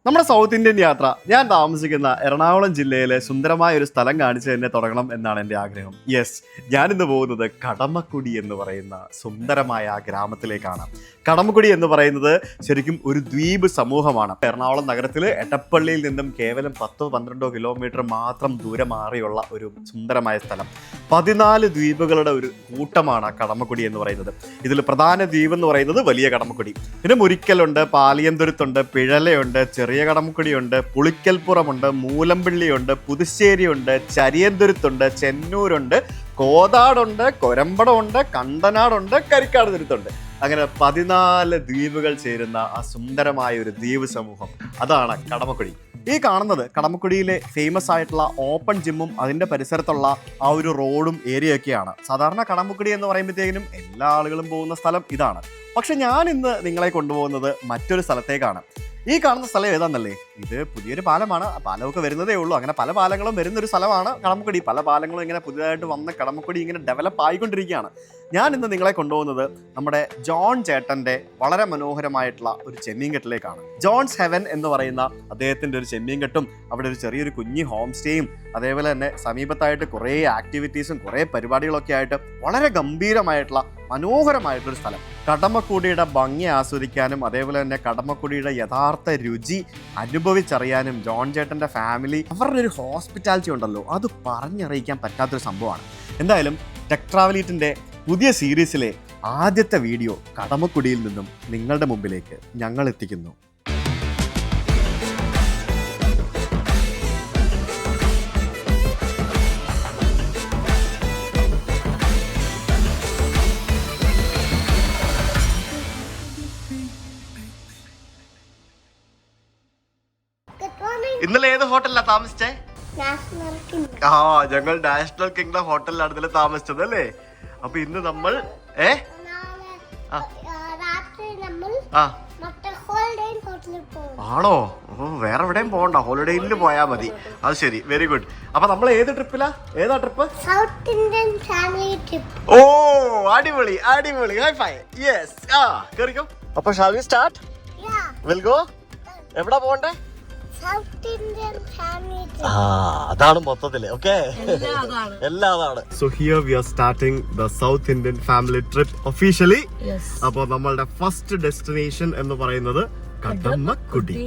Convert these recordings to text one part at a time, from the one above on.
നമ്മുടെ south Indian യാത്ര ഞാൻ താമസിക്കുന്ന എറണാകുളം ജില്ലയിലെ സുന്ദരമായ ഒരു സ്ഥലം കാണിച്ച് തന്നെ തുടങ്ങണം എന്നാണ് എൻ്റെ ആഗ്രഹം. യെസ്, ഞാനിന്ന് പോകുന്നത് കടമക്കുടി എന്ന് പറയുന്ന സുന്ദരമായ ആ ഗ്രാമത്തിലേക്കാണ്. കടമക്കുടി എന്ന് പറയുന്നത് ശരിക്കും ഒരു ദ്വീപ് സമൂഹമാണ്. എറണാകുളം നഗരത്തിൽ എടപ്പള്ളിയിൽ നിന്നും കേവലം 10-12 കിലോമീറ്റർ മാത്രം ദൂരം മാറിയുള്ള ഒരു സുന്ദരമായ സ്ഥലം. 14 ദ്വീപുകളുടെ ഒരു കൂട്ടമാണ് കടമക്കുടി എന്ന് പറയുന്നത്. ഇതിൽ പ്രധാന ദ്വീപ് എന്ന് പറയുന്നത് വലിയ കടമക്കുടി. പിന്നെ മുരിക്കലുണ്ട്, പാലിയന്തുരുത്തുണ്ട്, പിഴലയുണ്ട്, ചെറിയ കടമക്കുടിയുണ്ട്, പുളിക്കൽപ്പുറമുണ്ട്, മൂലമ്പിള്ളിയുണ്ട്, പുതുശ്ശേരിയുണ്ട്, ചരിയന്തുരുത്തുണ്ട്, ചെന്നൂരുണ്ട്, കോതാടുണ്ട്, കൊരമ്പടമുണ്ട്, കണ്ടനാടുണ്ട്, കരിക്കാട് തുരുത്തുണ്ട്. അങ്ങനെ 14 ദ്വീപുകൾ ചേരുന്ന ആ സുന്ദരമായ ഒരു ദ്വീപ് സമൂഹം, അതാണ് കടമക്കുടി. ഈ കാണുന്നത് കടമക്കുടിയിലെ ഫേമസ് ആയിട്ടുള്ള ഓപ്പൺ ജിമ്മും അതിൻ്റെ പരിസരത്തുള്ള ആ ഒരു റോഡും ഏരിയയൊക്കെയാണ്. സാധാരണ കടമക്കുടി എന്ന് പറയുമ്പോഴത്തേക്കിനും എല്ലാ ആളുകളും പോകുന്ന സ്ഥലം ഇതാണ്. പക്ഷെ ഞാൻ ഇന്ന് നിങ്ങളെ കൊണ്ടുപോകുന്നത് മറ്റൊരു സ്ഥലത്തേക്കാണ്. ഈ കാണുന്ന സ്ഥലം ഏതാണെന്നല്ലേ? ഇത് പുതിയൊരു പാലമാണ്. പാലമൊക്കെ വരുന്നതേ ഉള്ളൂ. അങ്ങനെ പല പാലങ്ങളും വരുന്നൊരു സ്ഥലമാണ് കടമക്കുടി. പല പാലങ്ങളും ഇങ്ങനെ പുതിയതായിട്ട് വന്ന കടമക്കുടി ഇങ്ങനെ ഡെവലപ്പ് ആയിക്കൊണ്ടിരിക്കുകയാണ്. ഞാൻ ഇന്ന് നിങ്ങളെ കൊണ്ടുപോകുന്നത് നമ്മുടെ ജോൺ ചേട്ടൻ്റെ വളരെ മനോഹരമായിട്ടുള്ള ഒരു ചെമ്മീൻകെട്ടിലേക്കാണ്. ജോൺസ് ഹെവൻ എന്ന് പറയുന്ന അദ്ദേഹത്തിൻ്റെ ഒരു ചെമ്മീൻകെട്ടും അവിടെ ഒരു ചെറിയൊരു കുഞ്ഞി ഹോം സ്റ്റേയും അതേപോലെ തന്നെ സമീപത്തായിട്ട് കുറേ ആക്ടിവിറ്റീസും കുറേ പരിപാടികളൊക്കെ ആയിട്ട് വളരെ ഗംഭീരമായിട്ടുള്ള മനോഹരമായിട്ടൊരു സ്ഥലം. കടമക്കുടിയുടെ ഭംഗി ആസ്വദിക്കാനും അതേപോലെ തന്നെ കടമക്കുടിയുടെ യഥാർത്ഥ രുചി അനുഭവിച്ചറിയാനും ജോൺ ചേട്ടൻ്റെ ഫാമിലി അവരുടെ ഒരു ഹോസ്പിറ്റാലിറ്റി ഉണ്ടല്ലോ, അത് പറഞ്ഞറിയിക്കാൻ പറ്റാത്തൊരു സംഭവമാണ്. എന്തായാലും ടെക് ട്രാവലീറ്റിൻ്റെ പുതിയ സീരീസിലെ ആദ്യത്തെ വീഡിയോ കടമക്കുടിയിൽ നിന്നും നിങ്ങളുടെ മുമ്പിലേക്ക് ഞങ്ങൾ എത്തിക്കുന്നു. ഇന്നലെ ഏത് ഹോട്ടലിലാണ് താമസിച്ചേ? ഞങ്ങൾ നാഷണൽ കിങ്ഡം ഹോട്ടലിലാണ് ഇന്നലെ താമസിച്ചത് അല്ലേ? അപ്പൊ ഇന്ന് നമ്മൾ ആണോ? വേറെ എവിടെയും പോകണ്ട, ഹോളിഡേ ഇന്നിൽ പോയാൽ മതി. അത് ശരി, വെരി ഗുഡ്. അപ്പൊ നമ്മൾ ഏത് ട്രിപ്പിലാ? ഏതാ trip? South Indian family trip. ഓ, അടിപൊളി അടിപൊളി. യെസ്, കേറിക്കോ. അപ്പൊ shall we start? Will go. എവിടാ പോകണ്ടേ? അതാണ് മൊത്തത്തില്. ഓക്കെ, എല്ലാം അതാണ്. So here we are starting the South Indian family trip officially. അപ്പോൾ നമ്മളുടെ ഫസ്റ്റ് ഡെസ്റ്റിനേഷൻ എന്ന് പറയുന്നത് കടമക്കുടി.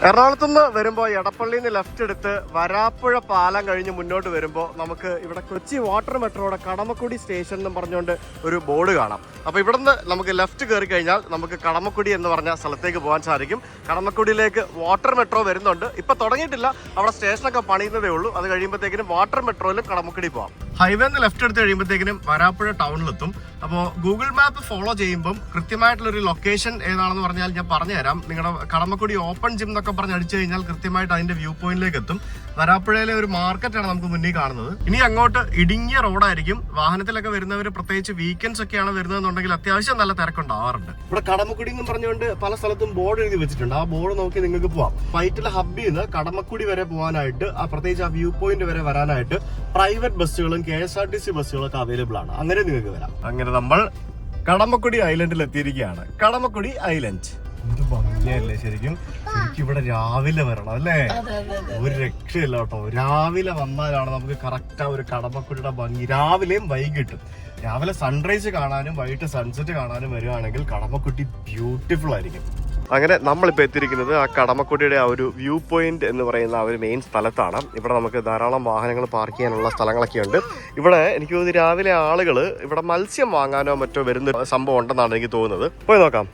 എറണാകുളത്തുനിന്ന് വരുമ്പോൾ എടപ്പള്ളിയിൽ നിന്ന് ലെഫ്റ്റ് എടുത്ത് വരാപ്പുഴ പാലം കഴിഞ്ഞ് മുന്നോട്ട് വരുമ്പോൾ നമുക്ക് ഇവിടെ കൊച്ചി വാട്ടർ മെട്രോയുടെ കടമക്കുടി സ്റ്റേഷൻ എന്ന് പറഞ്ഞുകൊണ്ട് ഒരു ബോർഡ് കാണാം. അപ്പോൾ ഇവിടുന്ന് നമുക്ക് ലെഫ്റ്റ് കയറി കഴിഞ്ഞാൽ നമുക്ക് കടമക്കുടി എന്ന് പറഞ്ഞ സ്ഥലത്തേക്ക് പോകാൻ സാധിക്കും. കടമക്കുടിയിലേക്ക് വാട്ടർ മെട്രോ വരുന്നുണ്ട്. ഇപ്പം തുടങ്ങിയിട്ടില്ല, അവിടെ സ്റ്റേഷനൊക്കെ പണിയുന്നതേ ഉള്ളൂ. അത് കഴിയുമ്പോഴത്തേക്കിനും വാട്ടർ മെട്രോയിലും കടമക്കുടി പോകാം. ഹൈവേന്ന് ലെഫ്റ്റ് എടുത്ത് കഴിയുമ്പോഴത്തേക്കിനും വരാപ്പുഴ ടൗണിലെത്തും. അപ്പോൾ ഗൂഗിൾ മാപ്പ് ഫോളോ ചെയ്യുമ്പം കൃത്യമായിട്ടുള്ളൊരു ലൊക്കേഷൻ ഏതാണെന്ന് പറഞ്ഞാൽ ഞാൻ പറഞ്ഞുതരാം. നിങ്ങളുടെ കടമക്കുടി ഓപ്പൺ ജിം എന്നൊക്കെ പറഞ്ഞ് അടിച്ചു കഴിഞ്ഞാൽ കൃത്യമായിട്ട് അതിന്റെ വ്യൂ പോയിന്റിലേക്ക് എത്തും. വരാപ്പുഴയിലെ ഒരു മാർക്കറ്റാണ് നമുക്ക് മുന്നിൽ കാണുന്നത്. ഇനി അങ്ങോട്ട് ഇടുങ്ങിയ റോഡായിരിക്കും. വാഹനത്തിലൊക്കെ വരുന്നവർ പ്രത്യേകിച്ച് വീക്കെൻഡ്സ് ഒക്കെയാണ് വരുന്നതെന്നുണ്ടെങ്കിൽ അത്യാവശ്യം നല്ല തിരക്കുണ്ടാവാറുണ്ട്. ഇവിടെ കടമക്കുടി എന്ന് പറഞ്ഞുകൊണ്ട് പല സ്ഥലത്തും ബോർഡ് എഴുതി വെച്ചിട്ടുണ്ട്. ആ ബോർഡ് നോക്കി നിങ്ങൾക്ക് പോവാം. വൈറ്റില ഹബ്ബിൽ നിന്ന് കടമക്കുടി വരെ പോകാനായിട്ട്, പ്രത്യേകിച്ച് ആ വ്യൂ പോയിന്റ് വരെ വരാനായിട്ട് പ്രൈവറ്റ് ബസ്സുകളും KSRTC ബസ്സുകളൊക്കെ അവൈലബിൾ ആണ്. അങ്ങനെ നിങ്ങൾക്ക് വരാം. അങ്ങനെ നമ്മൾ കടമക്കുടി ഐലൻഡിൽ എത്തിയിരിക്കുകയാണ്. കടമക്കുടി ഐലൻഡ് എന്ത് ഭംഗിയല്ലേ ശരിക്കും. ഇവിടെ രാവിലെ വരണം അല്ലേ? ഒരു രക്ഷയില്ല കേട്ടോ. രാവിലെ വന്നാലാണ് നമുക്ക് കറക്റ്റ് ആ ഒരു കടമക്കുടിയുടെ ഭംഗി. രാവിലെയും വൈകിട്ടും, രാവിലെ സൺറൈസ് കാണാനും വൈകിട്ട് സൺസെറ്റ് കാണാനും വരുവാണെങ്കിൽ കടമക്കുടി ബ്യൂട്ടിഫുൾ ആയിരിക്കും. അങ്ങനെ നമ്മളിപ്പോൾ എത്തിയിരിക്കുന്നത് ആ കടമക്കുടിയുടെ ആ ഒരു വ്യൂ പോയിന്റ് എന്ന് പറയുന്ന ആ ഒരു മെയിൻ സ്ഥലത്താണ്. ഇവിടെ നമുക്ക് ധാരാളം വാഹനങ്ങൾ പാർക്ക് ചെയ്യാനുള്ള സ്ഥലങ്ങളൊക്കെ ഉണ്ട്. ഇവിടെ എനിക്ക് തോന്നുന്നു രാവിലെ ആളുകൾ ഇവിടെ മത്സ്യം വാങ്ങാനോ മറ്റോ വരുന്ന സംഭവം ഉണ്ടെന്നാണ് എനിക്ക് തോന്നുന്നത്. പോയി നോക്കാം.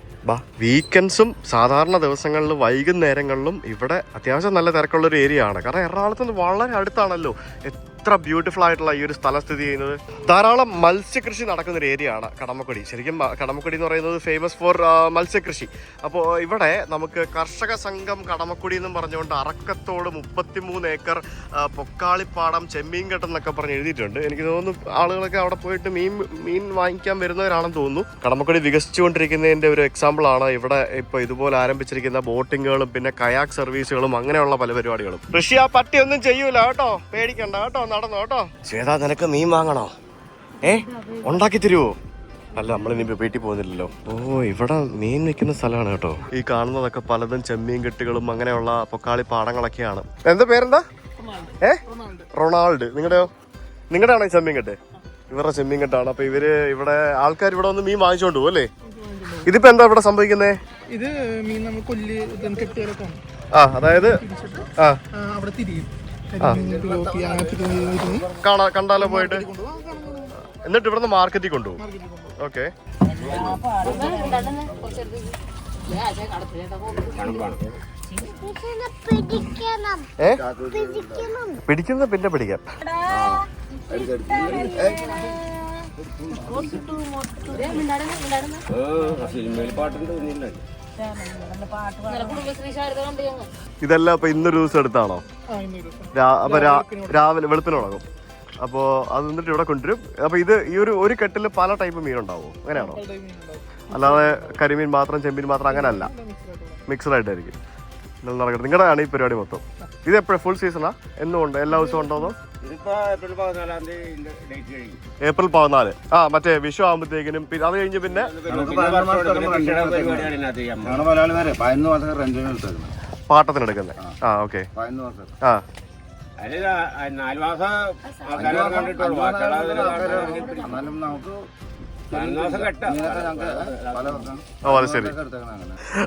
വീക്കെൻഡ്സും സാധാരണ ദിവസങ്ങളിലും വൈകുന്നേരങ്ങളിലും ഇവിടെ അത്യാവശ്യം നല്ല തിരക്കുള്ളൊരു ഏരിയ ആണ്. കാരണം എറണാകുളത്ത് നിന്ന് വളരെ അടുത്താണല്ലോ. എത്ര ബ്യൂട്ടിഫുൾ ആയിട്ടുള്ള ഈ ഒരു സ്ഥലം സ്ഥിതി ചെയ്യുന്നത്. ധാരാളം മത്സ്യകൃഷി നടക്കുന്ന ഒരു ഏരിയ ആണ് കടമക്കുടി. ശരിക്കും കടമക്കുടി എന്ന് പറയുന്നത് ഫേമസ് ഫോർ മത്സ്യകൃഷി. അപ്പോൾ ഇവിടെ നമുക്ക് കർഷക സംഘം കടമക്കുടി എന്നും പറഞ്ഞുകൊണ്ട് അറക്കത്തോട് 33 ഏക്കർ പൊക്കാളിപ്പാടം ചെമ്മീൻകെട്ട് എന്നൊക്കെ പറഞ്ഞ് എഴുതിയിട്ടുണ്ട്. എനിക്ക് തോന്നുന്നു ആളുകളൊക്കെ അവിടെ പോയിട്ട് മീൻ വാങ്ങിക്കാൻ വരുന്നവരാണെന്ന് തോന്നുന്നു. കടമക്കുടി വികസിച്ചുകൊണ്ടിരിക്കുന്നതിൻ്റെ ഒരു എക്സാമ്പിൾ ആണ് ഇവിടെ ഇപ്പോൾ ഇതുപോലെ ആരംഭിച്ചിരിക്കുന്ന ബോട്ടിങ്ങുകളും പിന്നെ കയാക്ക് സർവീസുകളും അങ്ങനെയുള്ള പല പരിപാടികളും. കൃഷി ആ പട്ടി ഒന്നും ചെയ്യൂല കേട്ടോ, പേടിക്കണ്ട കേട്ടോ, നടന്നോ കേട്ടോ. ശ്വേതാ, നിനക്ക് മീൻ വാങ്ങണോ? ഉണ്ടാക്കി തരുവോ? അല്ല നമ്മളിനി വീട്ടിൽ പോകുന്നില്ലല്ലോ. ഓ, ഇവിടെ മീൻ വെക്കുന്ന സ്ഥലമാണ് കേട്ടോ. ഈ കാണുന്നതൊക്കെ പലതും ചെമ്മീൻ കെട്ടുകളും അങ്ങനെയുള്ള പൊക്കാളി പാടങ്ങളൊക്കെയാണ്. എന്താ പേരെന്താ? റൊണാൾഡ്. നിങ്ങളുടെ ആണോ ഈ ചെമ്മീൻ കെട്ട്? ഇവരുടെ ചെമ്മീൻ കെട്ടാണ്. അപ്പൊ ഇവിടെ ആൾക്കാർ ഇവിടെ വന്ന് മീൻ വാങ്ങിച്ചോണ്ട് പോകും അല്ലേ? ഇതിപ്പോ എന്താ ഇവിടെ സംഭവിക്കുന്നേ? ഇത് മീൻ നമ്മൾ കൊല്ലി കെട്ടുകാരൊക്കെ അതായത് അവിടെ തിരിയും. കണ്ടാലോ പോയിട്ട് എന്നിട്ട് ഇവിടുന്ന് മാർക്കറ്റിൽ കൊണ്ടുപോകും. ഓക്കെ. പിടിക്കുന്ന പിന്നെ പിടിക്കാം. ഇതെല്ലാം ഇപ്പൊ ഇന്നൊരു ദിവസം എടുത്താണോ? അപ്പൊ രാവിലെ വെളുപ്പിന് തുടങ്ങും. അപ്പോ അത് എന്നിട്ട് ഇവിടെ കൊണ്ടുവരും. അപ്പൊ ഈ ഒരു കെട്ടില് പല ടൈപ്പ് മീൻ ഉണ്ടാവോ? അങ്ങനെയാണോ? അല്ലാതെ കരിമീൻ മാത്രം ചെമ്മീൻ മാത്രം അങ്ങനെ അല്ല, മിക്സഡ് ആയിട്ടായിരിക്കും നടക്കുന്നത്. നിങ്ങളുടെയാണ് ഈ പരിപാടി മൊത്തം? ഇത് എപ്പോഴും ഫുൾ സീസണാ? എന്നും ഉണ്ട്? എല്ലാ ദിവസവും ഉണ്ടോ? ഏപ്രിൽ 14. മറ്റേ വിഷു ആകുമ്പോഴത്തേക്കിനും അത് കഴിഞ്ഞ് പിന്നെ പാട്ടത്തിനെടുക്കുന്നത്. ഓക്കെ. അത് ശരി.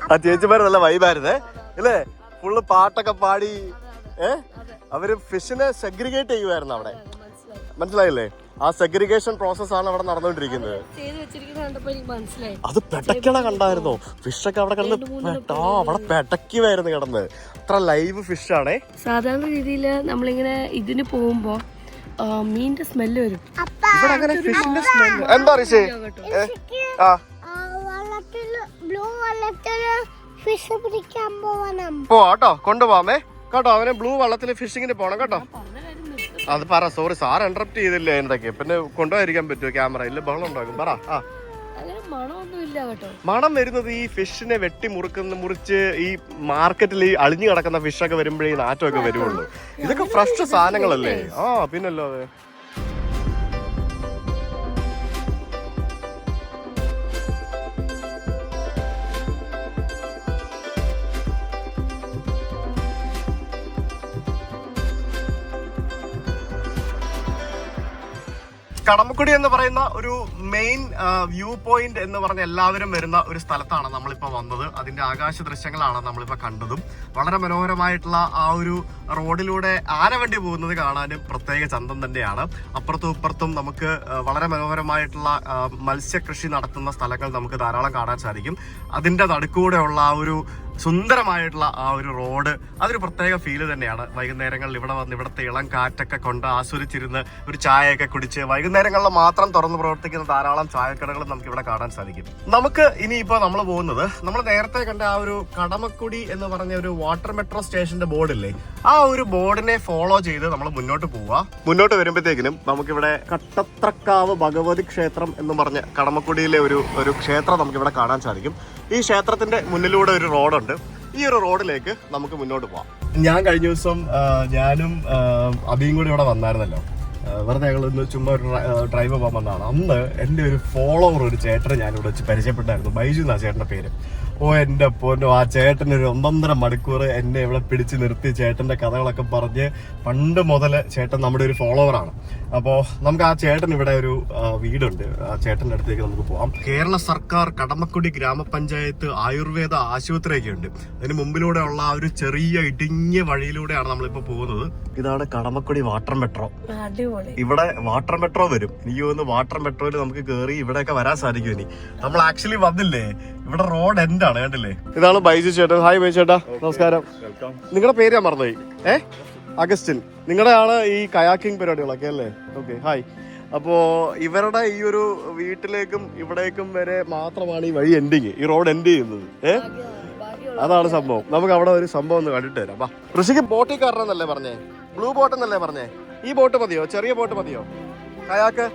ആ ചേച്ചിമാര് നല്ല വൈബായിരുന്നേ അല്ലേ? ഫുള്ള് പാട്ടൊക്കെ പാടി. അവര് ഫിഷിനെ സെഗ്രിഗേറ്റ് ചെയ്യുമായിരുന്നു അവിടെ. മനസ്സിലായില്ലേ? ആ സെഗ്രിഗേഷൻ പ്രോസസ് ആണ് അവിടെ നടന്നുകൊണ്ടിരിക്കുന്നത്. അത് പെടക്കണ കണ്ടായിരുന്നോ? ഫിഷൊക്കെ അവിടെ കിടന്ന് അവിടെ പെടക്കുമായിരുന്നു കിടന്ന്. അത്ര ലൈവ് ഫിഷാണേ. സാധാരണ രീതിയില് നമ്മളിങ്ങനെ ഇതിന് പോകുമ്പോ മീനിന്റെ സ്മെല്ല് വരും. ഇവിടെ അങ്ങനെ ഫിഷിന്റെ സ്മെല്ല് എന്താ അറിയേ? പോട്ടോ, കൊണ്ടുപോവാമേ കേട്ടോ. അവനെ ബ്ലൂ വള്ളത്തില് ഫിഷിങ്ങിന് പോണം കേട്ടോ. അത് പറ. സോറി സാർ ഇന്ററപ്റ്റ് ചെയ്തില്ലേ എന്തൊക്കെ. പിന്നെ കൊണ്ടുപോയിരിക്കാൻ പറ്റുമോ? ക്യാമറ ഇല്ല, ബഹളം ഉണ്ടാകും. പറ. മണം വരുന്നത് ഈ ഫിഷിനെ മുറിച്ച് ഈ മാർക്കറ്റിൽ ഈ അളിഞ്ഞു കിടക്കുന്ന ഫിഷൊക്കെ വരുമ്പോഴേ ഈ നാറ്റമൊക്കെ വരുവുള്ളൂ. ഇതൊക്കെ ഫ്രഷ് സാധനങ്ങളല്ലേ? പിന്നല്ലോ. അതെ. കടമക്കുടി എന്ന് പറയുന്ന ഒരു മെയിൻ വ്യൂ പോയിന്റ് എന്ന് പറഞ്ഞ എല്ലാവരും വരുന്ന ഒരു സ്ഥലത്താണ് നമ്മളിപ്പോൾ വന്നത്. അതിന്റെ ആകാശ ദൃശ്യങ്ങളാണ് നമ്മളിപ്പോൾ കണ്ടതും. വളരെ മനോഹരമായിട്ടുള്ള ആ ഒരു റോഡിലൂടെ ആനവണ്ടി പോകുന്നത് കാണാനും പ്രത്യേക ചന്തം തന്നെയാണ്. അപ്പുറത്തും ഇപ്പുറത്തും നമുക്ക് വളരെ മനോഹരമായിട്ടുള്ള മത്സ്യകൃഷി നടത്തുന്ന സ്ഥലങ്ങൾ നമുക്ക് ധാരാളം കാണാൻ സാധിക്കും. അതിന്റെ നടുക്കൂടെയുള്ള ആ ഒരു സുന്ദരമായിട്ടുള്ള ആ ഒരു റോഡ് അതൊരു പ്രത്യേക ഫീല് തന്നെയാണ്. വൈകുന്നേരങ്ങളിൽ ഇവിടെ വന്ന് ഇവിടുത്തെ ഇളം കാറ്റൊക്കെ കൊണ്ട് ആസ്വദിച്ചിരുന്ന് ഒരു ചായയൊക്കെ കുടിച്ച് വൈകുന്നേരങ്ങളിൽ മാത്രം തുറന്ന് പ്രവർത്തിക്കുന്ന ധാരാളം ചായക്കടകൾ നമുക്ക് ഇവിടെ കാണാൻ സാധിക്കും. നമുക്ക് ഇനിയിപ്പോൾ നമ്മൾ പോകുന്നത് നമ്മൾ നേരത്തെ കണ്ട ആ ഒരു കടമക്കുടി എന്ന് പറഞ്ഞ ഒരു വാട്ടർ മെട്രോ സ്റ്റേഷന്റെ ബോർഡില്ലേ, ആ ഒരു ബോർഡിനെ ഫോളോ ചെയ്ത് നമ്മൾ മുന്നോട്ട് പോവുക. മുന്നോട്ട് വരുമ്പോഴത്തേക്കിനും നമുക്കിവിടെ കട്ടത്രക്കാവ് ഭഗവതി ക്ഷേത്രം എന്ന് പറഞ്ഞ കടമക്കുടിയിലെ ഒരു ക്ഷേത്രം നമുക്കിവിടെ കാണാൻ സാധിക്കും. ഈ ക്ഷേത്രത്തിന്റെ മുന്നിലൂടെ ഒരു റോഡുണ്ട്. ഈ ഒരു റോഡിലേക്ക് നമുക്ക് മുന്നോട്ട് പോവാം. ഞാൻ കഴിഞ്ഞ ദിവസം ഞാനും അബിയും കൂടി ഇവിടെ വന്നായിരുന്നല്ലോ. വെറുതെ ഞങ്ങൾ ചുമ്മാ ഒരു ഡ്രൈവ് പോകാൻ വന്നതാണ്. അന്ന് എൻ്റെ ഒരു ഫോളോവർ ഒരു ചേട്ടനെ ഞാനിവിടെ വെച്ച് പരിചയപ്പെട്ടായിരുന്നു. ബൈജു എന്നാ ചേട്ടൻ്റെ പേര്. എൻ്റെ പൊന്നോ, ആ ചേട്ടനൊരു 1.5 മണിക്കൂർ എന്നെ ഇവിടെ പിടിച്ച് നിർത്തി ചേട്ടൻ്റെ കഥകളൊക്കെ പറഞ്ഞ് പണ്ട് മുതൽ ചേട്ടൻ നമ്മുടെ ഒരു ഫോളോവറാണ്. അപ്പോൾ നമുക്ക് ആ ചേട്ടൻ ഇവിടെ ഒരു വീടുണ്ട്. ആ ചേട്ടൻ്റെ അടുത്തേക്ക് നമുക്ക് പോവാം. കേരള സർക്കാർ കടമക്കുടി ഗ്രാമപഞ്ചായത്ത് ആയുർവേദ ആശുപത്രിയൊക്കെ ഉണ്ട്. അതിന് മുമ്പിലൂടെ ഉള്ള ആ ഒരു ചെറിയ ഇടുങ്ങിയ വഴിയിലൂടെയാണ് നമ്മളിപ്പോൾ പോകുന്നത്. ഇതാണ് കടമക്കുടി വാട്ടർ മെട്രോ. ഇവിടെ വാട്ടർ മെട്രോ വരും. എനിക്ക് തോന്നുന്നു വാട്ടർ മെട്രോയിൽ നമുക്ക് കയറി ഇവിടെയൊക്കെ വരാൻ സാധിക്കും. ഇനി നമ്മൾ ആക്ച്വലി വന്നില്ലേ, ഇവിടെ റോഡ് എൻഡാണ്, കണ്ടില്ലേ? ഇതാണ് ബൈജു ചേട്ടൻ. ഹായ് ബൈജു ചേട്ടാ, നമസ്കാരം. നിങ്ങളുടെ പേര് ഞാൻ മറന്നുപോയി. അഗസ്റ്റിൻ. നിങ്ങളുടെയാണ് ഈ കയാക്കിംഗ് പരിപാടികളൊക്കെ അല്ലേ? Okay, hi. അപ്പോ ഇവരുടെ ഈ ഒരു വീട്ടിലേക്കും ഇവിടേക്കും വരെ മാത്രമാണ് ഈ വഴി എൻഡിങ്, ഈ റോഡ് എൻഡ് ചെയ്യുന്നത്. അതാണ് സംഭവം. നമുക്ക് അവിടെ ഒരു സംഭവം ഒന്ന് കണ്ടിട്ട് വരാം. വാ. ഋഷിക്ക് ബോട്ടിൽ കയറണമെന്നല്ലേ പറഞ്ഞേ? ബ്ലൂ ബോട്ട് എന്നല്ലേ പറഞ്ഞേ? ഈ ബോട്ട് മതിയോ? ചെറിയ ബോട്ട് മതിയോ? കയാക്ക്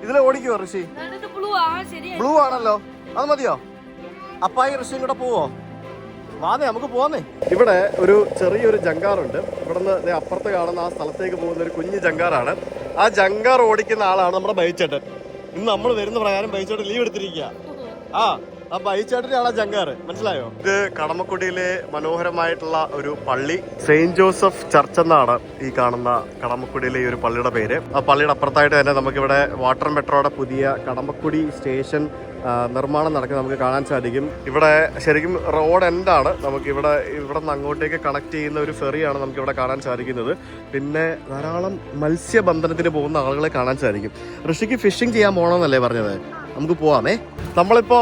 ഇതിലെ ഓടിക്കുവോ ഋഷി? ബ്ലൂ ആണല്ലോ, അത് മതിയോ? അപ്പായി ഋഷിയും കൂടെ പോവോ? വാന്നേ, നമുക്ക് പോവാന്നേ. ഇവിടെ ഒരു ചെറിയൊരു ജങ്കാറുണ്ട്. ഇവിടുന്ന് അപ്പുറത്ത് കാണുന്ന ആ സ്ഥലത്തേക്ക് പോകുന്ന ഒരു കുഞ്ഞു ജങ്കാറാണ്. ആ ജങ്കാർ ഓടിക്കുന്ന ആളാണ് നമ്മുടെ ബൈച്ചേട്ടൻ. ഇന്ന് നമ്മൾ വരുന്ന പ്രകാരം ബൈച്ചേട്ടൻ ലീവ് എടുത്തിരിക്കുക. ആ ബൈച്ചേട്ടൻ്റെ ആളാ ജങ്കാറ്, മനസ്സിലായോ? ഇത് കടമക്കുടിയിലെ മനോഹരമായിട്ടുള്ള ഒരു പള്ളി, സെയിന്റ് ജോസഫ് ചർച്ച് എന്നാണ് ഈ കാണുന്ന കടമക്കുടിയിലെ ഈ ഒരു പള്ളിയുടെ പേര്. ആ പള്ളിയുടെ അപ്പുറത്തായിട്ട് തന്നെ നമുക്കിവിടെ വാട്ടർ മെട്രോയുടെ പുതിയ കടമക്കുടി സ്റ്റേഷൻ നിർമ്മാണം നടക്കുന്നത് നമുക്ക് കാണാൻ സാധിക്കും. ഇവിടെ ശരിക്കും റോഡ് എൻഡാണ്. നമുക്ക് ഇവിടെ നിന്ന് അങ്ങോട്ടേക്ക് കണക്ട് ചെയ്യുന്ന ഒരു ഫെറിയാണ് നമുക്ക് ഇവിടെ കാണാൻ സാധിക്കുന്നത്. പിന്നെ ധാരാളം മത്സ്യബന്ധനത്തിന് പോകുന്ന ആളുകളെ കാണാൻ സാധിക്കും. ഋഷിക്ക് ഫിഷിംഗ് ചെയ്യാൻ പോകണമെന്നല്ലേ പറഞ്ഞത്? നമുക്ക് പോവാമേ. നമ്മളിപ്പോ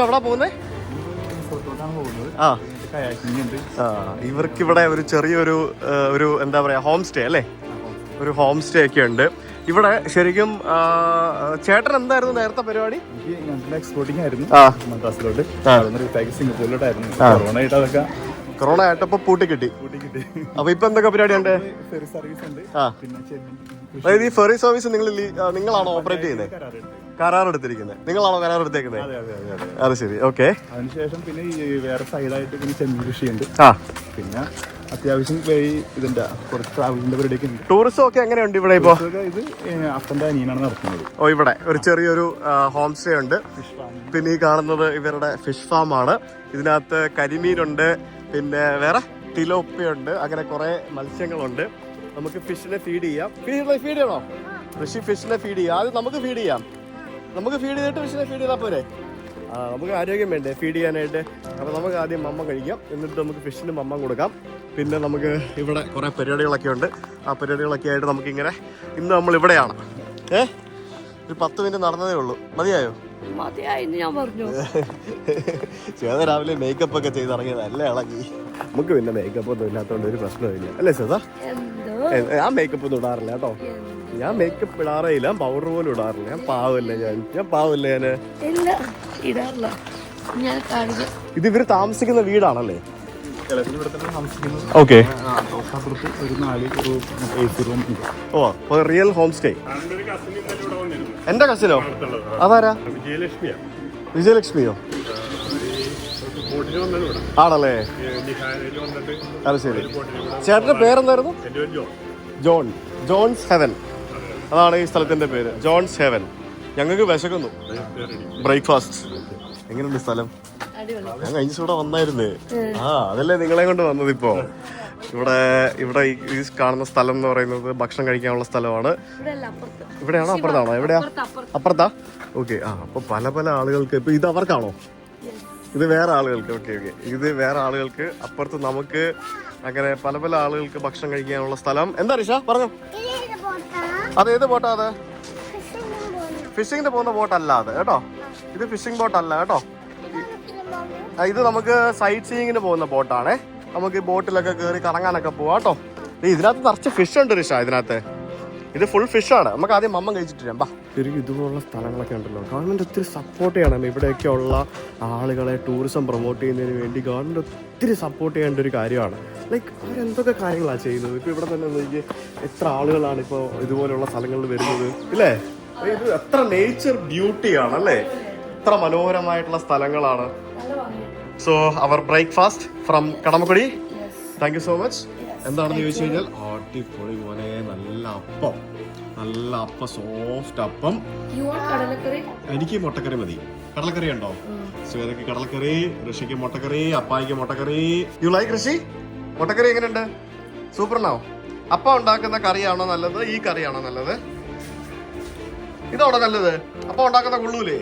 എവിടെ പോകുന്നേ? ഇവർക്കിവിടെ ഒരു ചെറിയൊരു എന്താ പറയാ, ഹോം സ്റ്റേ അല്ലേ? ഒരു ഹോം സ്റ്റേ ഒക്കെ ഉണ്ട് ഇവിടെ. ശരിക്കും ചേട്ടൻ എന്തായിരുന്നു നേരത്തെ പരിപാടി? എക്സ്പോർട്ടിംഗ് ആയിരുന്നു മദ്രാസിലോട്ട്. സിംഗപ്പൂരിലോട്ടായിരുന്നു. കൊറോണ ആയിട്ടപ്പോ പൂട്ടി കിട്ടി. അപ്പൊ ഇപ്പൊ എന്തൊക്കെ പരിപാടിയുണ്ട്? ഫെറി സർവീസ് ഉണ്ട്. അതായത് ഈ ഫെറി സർവീസ് നിങ്ങളാണോ ഓപ്പറേറ്റ് ചെയ്യുന്നത്? കരാറെടുത്തിരിക്കുന്നത് നിങ്ങളാണോ? കരാറെടുത്തേക്കുന്നത്? അത് ശരി, ഓക്കെ. അതിനുശേഷം പിന്നെ ഈ വേറെ സൈഡായിട്ട് പിന്നെ ചെമ്മീൻ കൃഷിയുണ്ട്. പിന്നെ അത്യാവശ്യം ഇതിന്റെ കുറച്ച് ട്രാവലിന്റെ പരിപാടിയൊക്കെ ഉണ്ട്. ടൂറിസം ഒക്കെ എങ്ങനെയുണ്ട് ഇവിടെ? ഇപ്പൊ ഇത് അപ്പന്റെ അനിയനാണ് നടത്തുന്നത്. ഓ, ഇവിടെ ഒരു ചെറിയൊരു ഹോം സ്റ്റേ ഉണ്ട്. പിന്നെ ഈ കാണുന്നത് ഇവരുടെ ഫിഷ് ഫാം ആണ്. ഇതിനകത്ത് കരിമീനുണ്ട്, പിന്നെ വേറെ തിലോപ്പിയുണ്ട്, അങ്ങനെ കുറെ മത്സ്യങ്ങളുണ്ട്. നമുക്ക് ഫിഷിനെ ഫീഡ് ചെയ്യാം. ഫീഡ് ചെയ്യണോ? ഋഷി ഫിഷിനെ ഫീഡ് ചെയ്യാം. അത് നമുക്ക് ഫീഡ് ചെയ്യാം. നമുക്ക് ഫീഡ് ചെയ്തിട്ട് ഫിഷിനെ ഫീഡ് ചെയ്താൽ പോരെ? നമുക്ക് ആരോഗ്യം വേണ്ടേ ഫീഡ് ചെയ്യാനായിട്ട്? അപ്പോൾ നമുക്ക് ആദ്യം മമ്മ കഴിക്കാം, എന്നിട്ട് നമുക്ക് ഫിഷിന് മമ്മ കൊടുക്കാം. പിന്നെ നമുക്ക് ഇവിടെ കുറേ പരിപാടികളൊക്കെ ഉണ്ട്. ആ പരിപാടികളൊക്കെ ആയിട്ട് നമുക്കിങ്ങനെ ഇന്ന് നമ്മൾ ഇവിടെയാണ്. ഒരു 10 മിനിറ്റ് നടന്നതേ ഉള്ളൂ. മതിയായോ? ഞാൻ പറഞ്ഞു. ചേത രാവിലെ മേക്കപ്പ് ഒക്കെ ചെയ്തിറങ്ങിയതല്ലേ ഇളകി. നമുക്ക് പിന്നെ മേക്കപ്പ് ഒന്നും ഇല്ലാത്തതുകൊണ്ട് ഒരു പ്രശ്നമില്ല അല്ലേ ചേത? ഞാൻ മേക്കപ്പ് ഒന്നും ഇടാറില്ല കേട്ടോ. ഞാൻ മേക്കപ്പ് ഇടാറേ ഇല്ല, പൗഡർ പോലും ഇടാറില്ല. ഞാൻ പാവല്ലേ ഇടാറില്ല. ഇത് ഇവര് താമസിക്കുന്ന വീടാണല്ലേ? ഓക്കെ. ഓ, റിയൽ ഹോം സ്റ്റേ. എന്റെ കസിനോ? അതാരാ? വിജയലക്ഷ്മിയോ? ആണല്ലേ? അത് ശരി. ചേട്ടന്റെ പേരെന്തായിരുന്നു? Johns Heaven. അതാണ് ഈ സ്ഥലത്തിന്റെ പേര്, ജോൺസ് ഹെവൻ. ഞങ്ങൾക്ക് വിശക്കുന്നു. ബ്രേക്ക്ഫാസ്റ്റ് എങ്ങനെയുണ്ട് സ്ഥലം? ഞാൻ കഴിഞ്ഞ ഇവിടെ വന്നായിരുന്നേ. അതല്ലേ നിങ്ങളെ കൊണ്ട് വന്നത്. ഇപ്പോ ഇവിടെ ഈ കാണുന്ന സ്ഥലം എന്ന് പറയുന്നത് ഭക്ഷണം കഴിക്കാനുള്ള സ്ഥലമാണ്. ഇവിടെയാണോ അപ്പുറത്താണോ? എവിടെയാ? അപ്പുറത്താ? ഓക്കെ. അപ്പൊ പല ആളുകൾക്ക് ഇപ്പൊ ഇത് അവർക്കാണോ? ഇത് വേറെ ആളുകൾക്ക്. ഓക്കെ. ഇത് വേറെ ആളുകൾക്ക്. അപ്പുറത്ത് നമുക്ക് അങ്ങനെ പല ആളുകൾക്ക് ഭക്ഷണം കഴിക്കാനുള്ള സ്ഥലം. എന്താ ഋഷ പറഞ്ഞു? അതേത് ബോട്ടാ? അത് ഫിഷിങ്ങിന് പോകുന്ന ബോട്ടല്ല അത് കേട്ടോ. ഇത് ഫിഷിംഗ് ബോട്ടല്ല കേട്ടോ. ഇത് നമുക്ക് സൈറ്റ് സീയിങ്ങിന് പോകുന്ന ബോട്ടാണേ. നമുക്ക് ഈ ബോട്ടിലൊക്കെ കയറി കറങ്ങാനൊക്കെ പോവാം കേട്ടോ. ഇതിനകത്ത് നിറച്ച് ഫിഷ് ഉണ്ട് ഋഷ. ഇതിനകത്ത് ഇത് ഫുൾ ഫിഷാണ്. നമുക്ക് ആദ്യം മമ്മ കഴിച്ചിട്ട് വരാം. ശരിക്കും ഇതുപോലുള്ള സ്ഥലങ്ങളൊക്കെ ഉണ്ടല്ലോ, ഗവൺമെന്റ് ഒത്തിരി സപ്പോർട്ട് ചെയ്യണം. ഇവിടെയൊക്കെ ഉള്ള ആളുകളെ ടൂറിസം പ്രൊമോട്ട് ചെയ്യുന്നതിന് വേണ്ടി ഗവൺമെന്റ് ഒത്തിരി സപ്പോർട്ട് ചെയ്യേണ്ട ഒരു കാര്യമാണ്. ലൈക്ക് അവരെന്തൊക്കെ കാര്യങ്ങളാണ് ചെയ്യുന്നത്. ഇപ്പൊ ഇവിടെ തന്നെ നോക്കി എത്ര ആളുകളാണ് ഇപ്പോൾ ഇതുപോലെയുള്ള സ്ഥലങ്ങളിൽ വരുന്നത് ഇല്ലേ? ഇത് എത്ര നേച്ചർ ബ്യൂട്ടിയാണ് അല്ലേ? എത്ര മനോഹരമായിട്ടുള്ള സ്ഥലങ്ങളാണ്. So our breakfast from Kadamakkudy. Thank you so much. എന്താണെന്ന് ചോദിച്ചു കഴിഞ്ഞാൽ അടിപൊളി പോലെ നല്ല അപ്പം, സോഫ്റ്റ് അപ്പം. എനിക്ക് മുട്ടക്കറി മതി. കടലക്കറി ഉണ്ടോ? ശ്വേതയ്ക്ക് കടലക്കറി, ഋഷിക്ക് മുട്ടക്കറി, അപ്പായിക്ക് മുട്ടക്കറി. യു ലൈക്ക് ഋഷി? മുട്ടക്കറി എങ്ങനെയുണ്ട്? സൂപ്പറിനോ? അപ്പം ഉണ്ടാക്കുന്ന കറിയാണോ നല്ലത്, ഈ കറിയാണോ നല്ലത്? ഇതാണോ നല്ലത്? അപ്പം ഉണ്ടാക്കുന്ന കൊള്ളൂലേ?